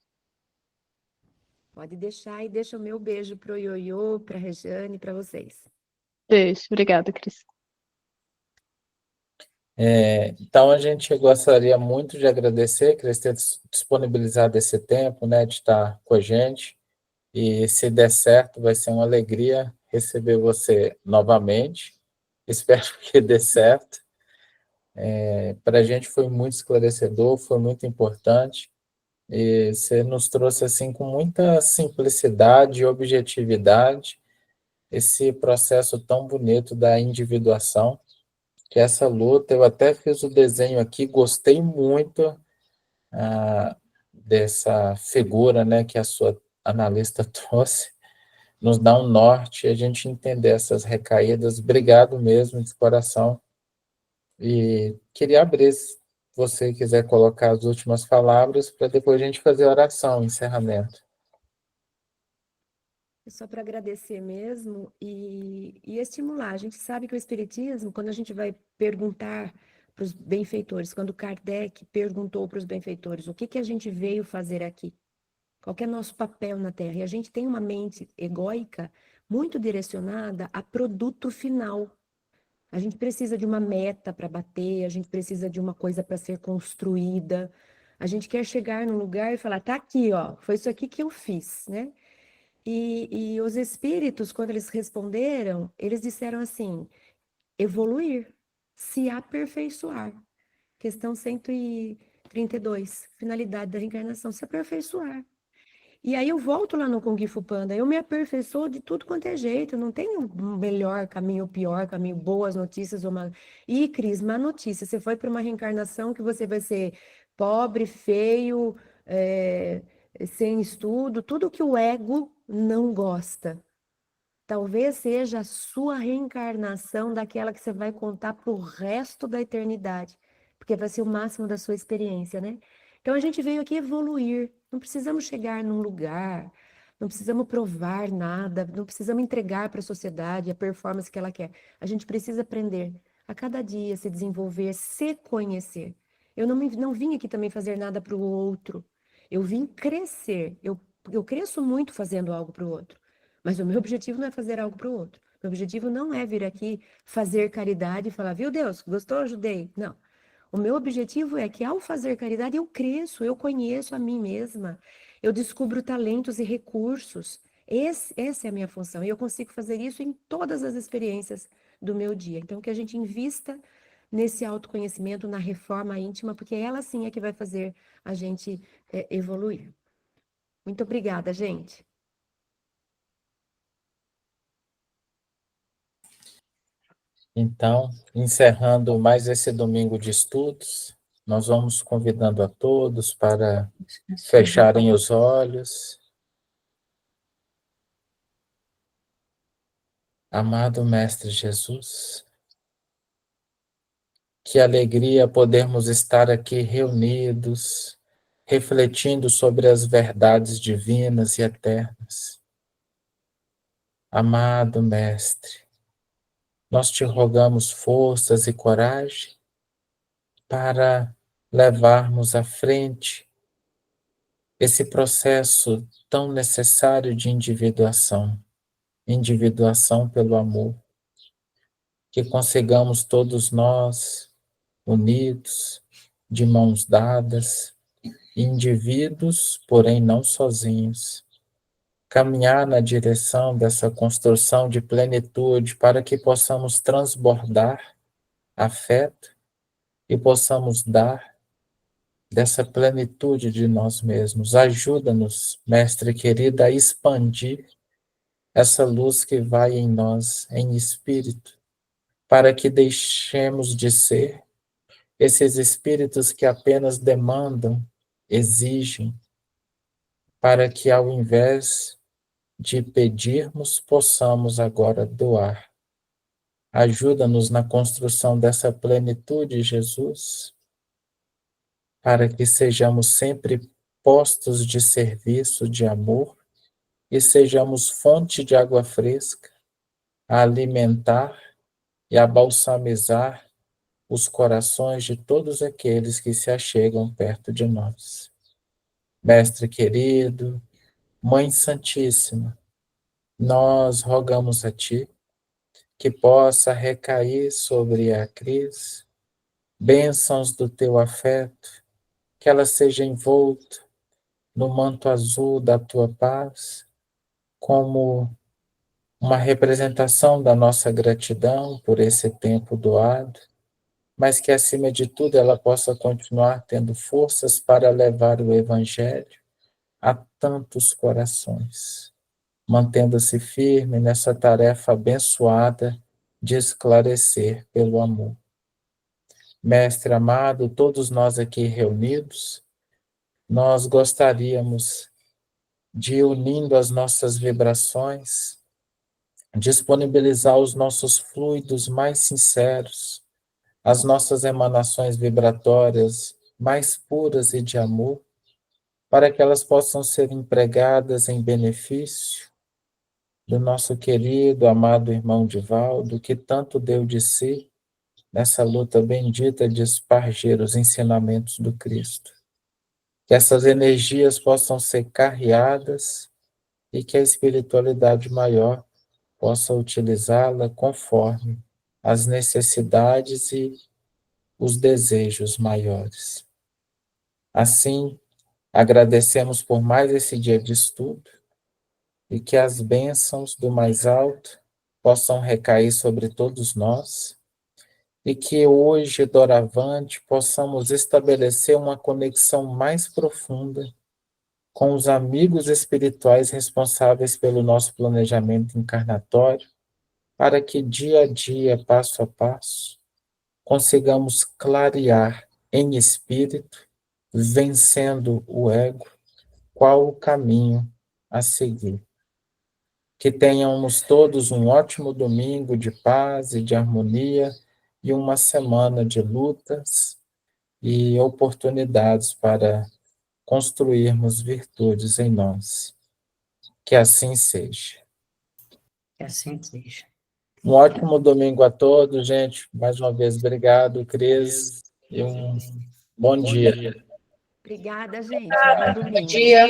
Pode deixar e deixa o meu beijo pro Ioiô, pra Rejane, para vocês. Beijo. Obrigada, Cris. Então, a gente gostaria muito de agradecer, Cris, ter disponibilizado esse tempo, né, de estar com a gente. E se der certo, vai ser uma alegria receber você novamente. Espero que dê certo. Para a gente foi muito esclarecedor, foi muito importante. E você nos trouxe assim com muita simplicidade e objetividade esse processo tão bonito da individuação, que essa luta, eu até fiz o desenho aqui, gostei muito dessa figura, né, que a sua analista trouxe, nos dá um norte, a gente entender essas recaídas. Obrigado mesmo, de coração. E queria abrir, se você quiser colocar as últimas palavras, para depois a gente fazer a oração, encerramento. É só para agradecer mesmo e estimular. A gente sabe que o Espiritismo, quando a gente vai perguntar para os benfeitores, quando Kardec perguntou para os benfeitores o que a gente veio fazer aqui, qual que é nosso papel na Terra, e a gente tem uma mente egóica muito direcionada a produto final. A gente precisa de uma meta para bater, a gente precisa de uma coisa para ser construída. A gente quer chegar num lugar e falar, tá aqui, ó, foi isso aqui que eu fiz, né? E os espíritos, quando eles responderam, eles disseram assim: evoluir, se aperfeiçoar. Questão 132, finalidade da reencarnação, se aperfeiçoar. E aí eu volto lá no Kung Fu Panda, eu me aperfeiçoo de tudo quanto é jeito, não tem um melhor caminho, pior caminho, boas notícias, uma... Ih, Cris, má notícia, você foi para uma reencarnação que você vai ser pobre, feio, sem estudo, tudo que o ego não gosta. Talvez seja a sua reencarnação daquela que você vai contar para o resto da eternidade, porque vai ser o máximo da sua experiência, né? Então a gente veio aqui evoluir, não precisamos chegar num lugar, não precisamos provar nada, não precisamos entregar para a sociedade a performance que ela quer. A gente precisa aprender a cada dia, se desenvolver, se conhecer. Eu não vim aqui também fazer nada para o outro, eu vim crescer. Eu cresço muito fazendo algo para o outro. Mas o meu objetivo não é fazer algo para o outro. Meu objetivo não é vir aqui fazer caridade e falar, viu, Deus, gostou, ajudei. Não. O meu objetivo é que ao fazer caridade eu cresço, eu conheço a mim mesma, eu descubro talentos e recursos. Essa é a minha função. E eu consigo fazer isso em todas as experiências do meu dia. Então, que a gente invista nesse autoconhecimento, na reforma íntima, porque ela sim é que vai fazer a gente evoluir. Muito obrigada, gente. Então, encerrando mais esse domingo de estudos, nós vamos convidando a todos para fecharem os olhos. Amado Mestre Jesus, que alegria podermos estar aqui reunidos, refletindo sobre as verdades divinas e eternas. Amado Mestre, nós te rogamos forças e coragem para levarmos à frente esse processo tão necessário de individuação pelo amor, que consigamos todos nós, unidos, de mãos dadas, indivíduos, porém não sozinhos, caminhar na direção dessa construção de plenitude para que possamos transbordar afeto e possamos dar dessa plenitude de nós mesmos. Ajuda-nos, Mestre querido, a expandir essa luz que vai em nós, em espírito, para que deixemos de ser esses espíritos que apenas demandam, exigem, para que ao invés de pedirmos, possamos agora doar. Ajuda-nos na construção dessa plenitude, Jesus, para que sejamos sempre postos de serviço, de amor, e sejamos fonte de água fresca a alimentar e a balsamizar os corações de todos aqueles que se achegam perto de nós. Mestre querido, Mãe Santíssima, nós rogamos a Ti que possa recair sobre a Cris bênçãos do Teu afeto, que ela seja envolta no manto azul da Tua paz, como uma representação da nossa gratidão por esse tempo doado, mas que, acima de tudo, ela possa continuar tendo forças para levar o Evangelho a tantos corações, mantendo-se firme nessa tarefa abençoada de esclarecer pelo amor. Mestre amado, todos nós aqui reunidos, nós gostaríamos de, unindo as nossas vibrações, disponibilizar os nossos fluidos mais sinceros, as nossas emanações vibratórias mais puras e de amor, para que elas possam ser empregadas em benefício do nosso querido, amado irmão Divaldo, que tanto deu de si nessa luta bendita de espargir os ensinamentos do Cristo. Que essas energias possam ser carreadas e que a espiritualidade maior possa utilizá-la conforme as necessidades e os desejos maiores. Assim, agradecemos por mais esse dia de estudo e que as bênçãos do mais alto possam recair sobre todos nós, e que hoje, doravante, possamos estabelecer uma conexão mais profunda com os amigos espirituais responsáveis pelo nosso planejamento encarnatório, para que dia a dia, passo a passo, consigamos clarear em espírito, vencendo o ego, qual o caminho a seguir. Que tenhamos todos um ótimo domingo de paz e de harmonia e uma semana de lutas e oportunidades para construirmos virtudes em nós. Que assim seja. Que assim seja. Um ótimo domingo a todos, gente. Mais uma vez, obrigado, Cris, e um bom dia. Obrigada, gente. Bom domingo. Dia.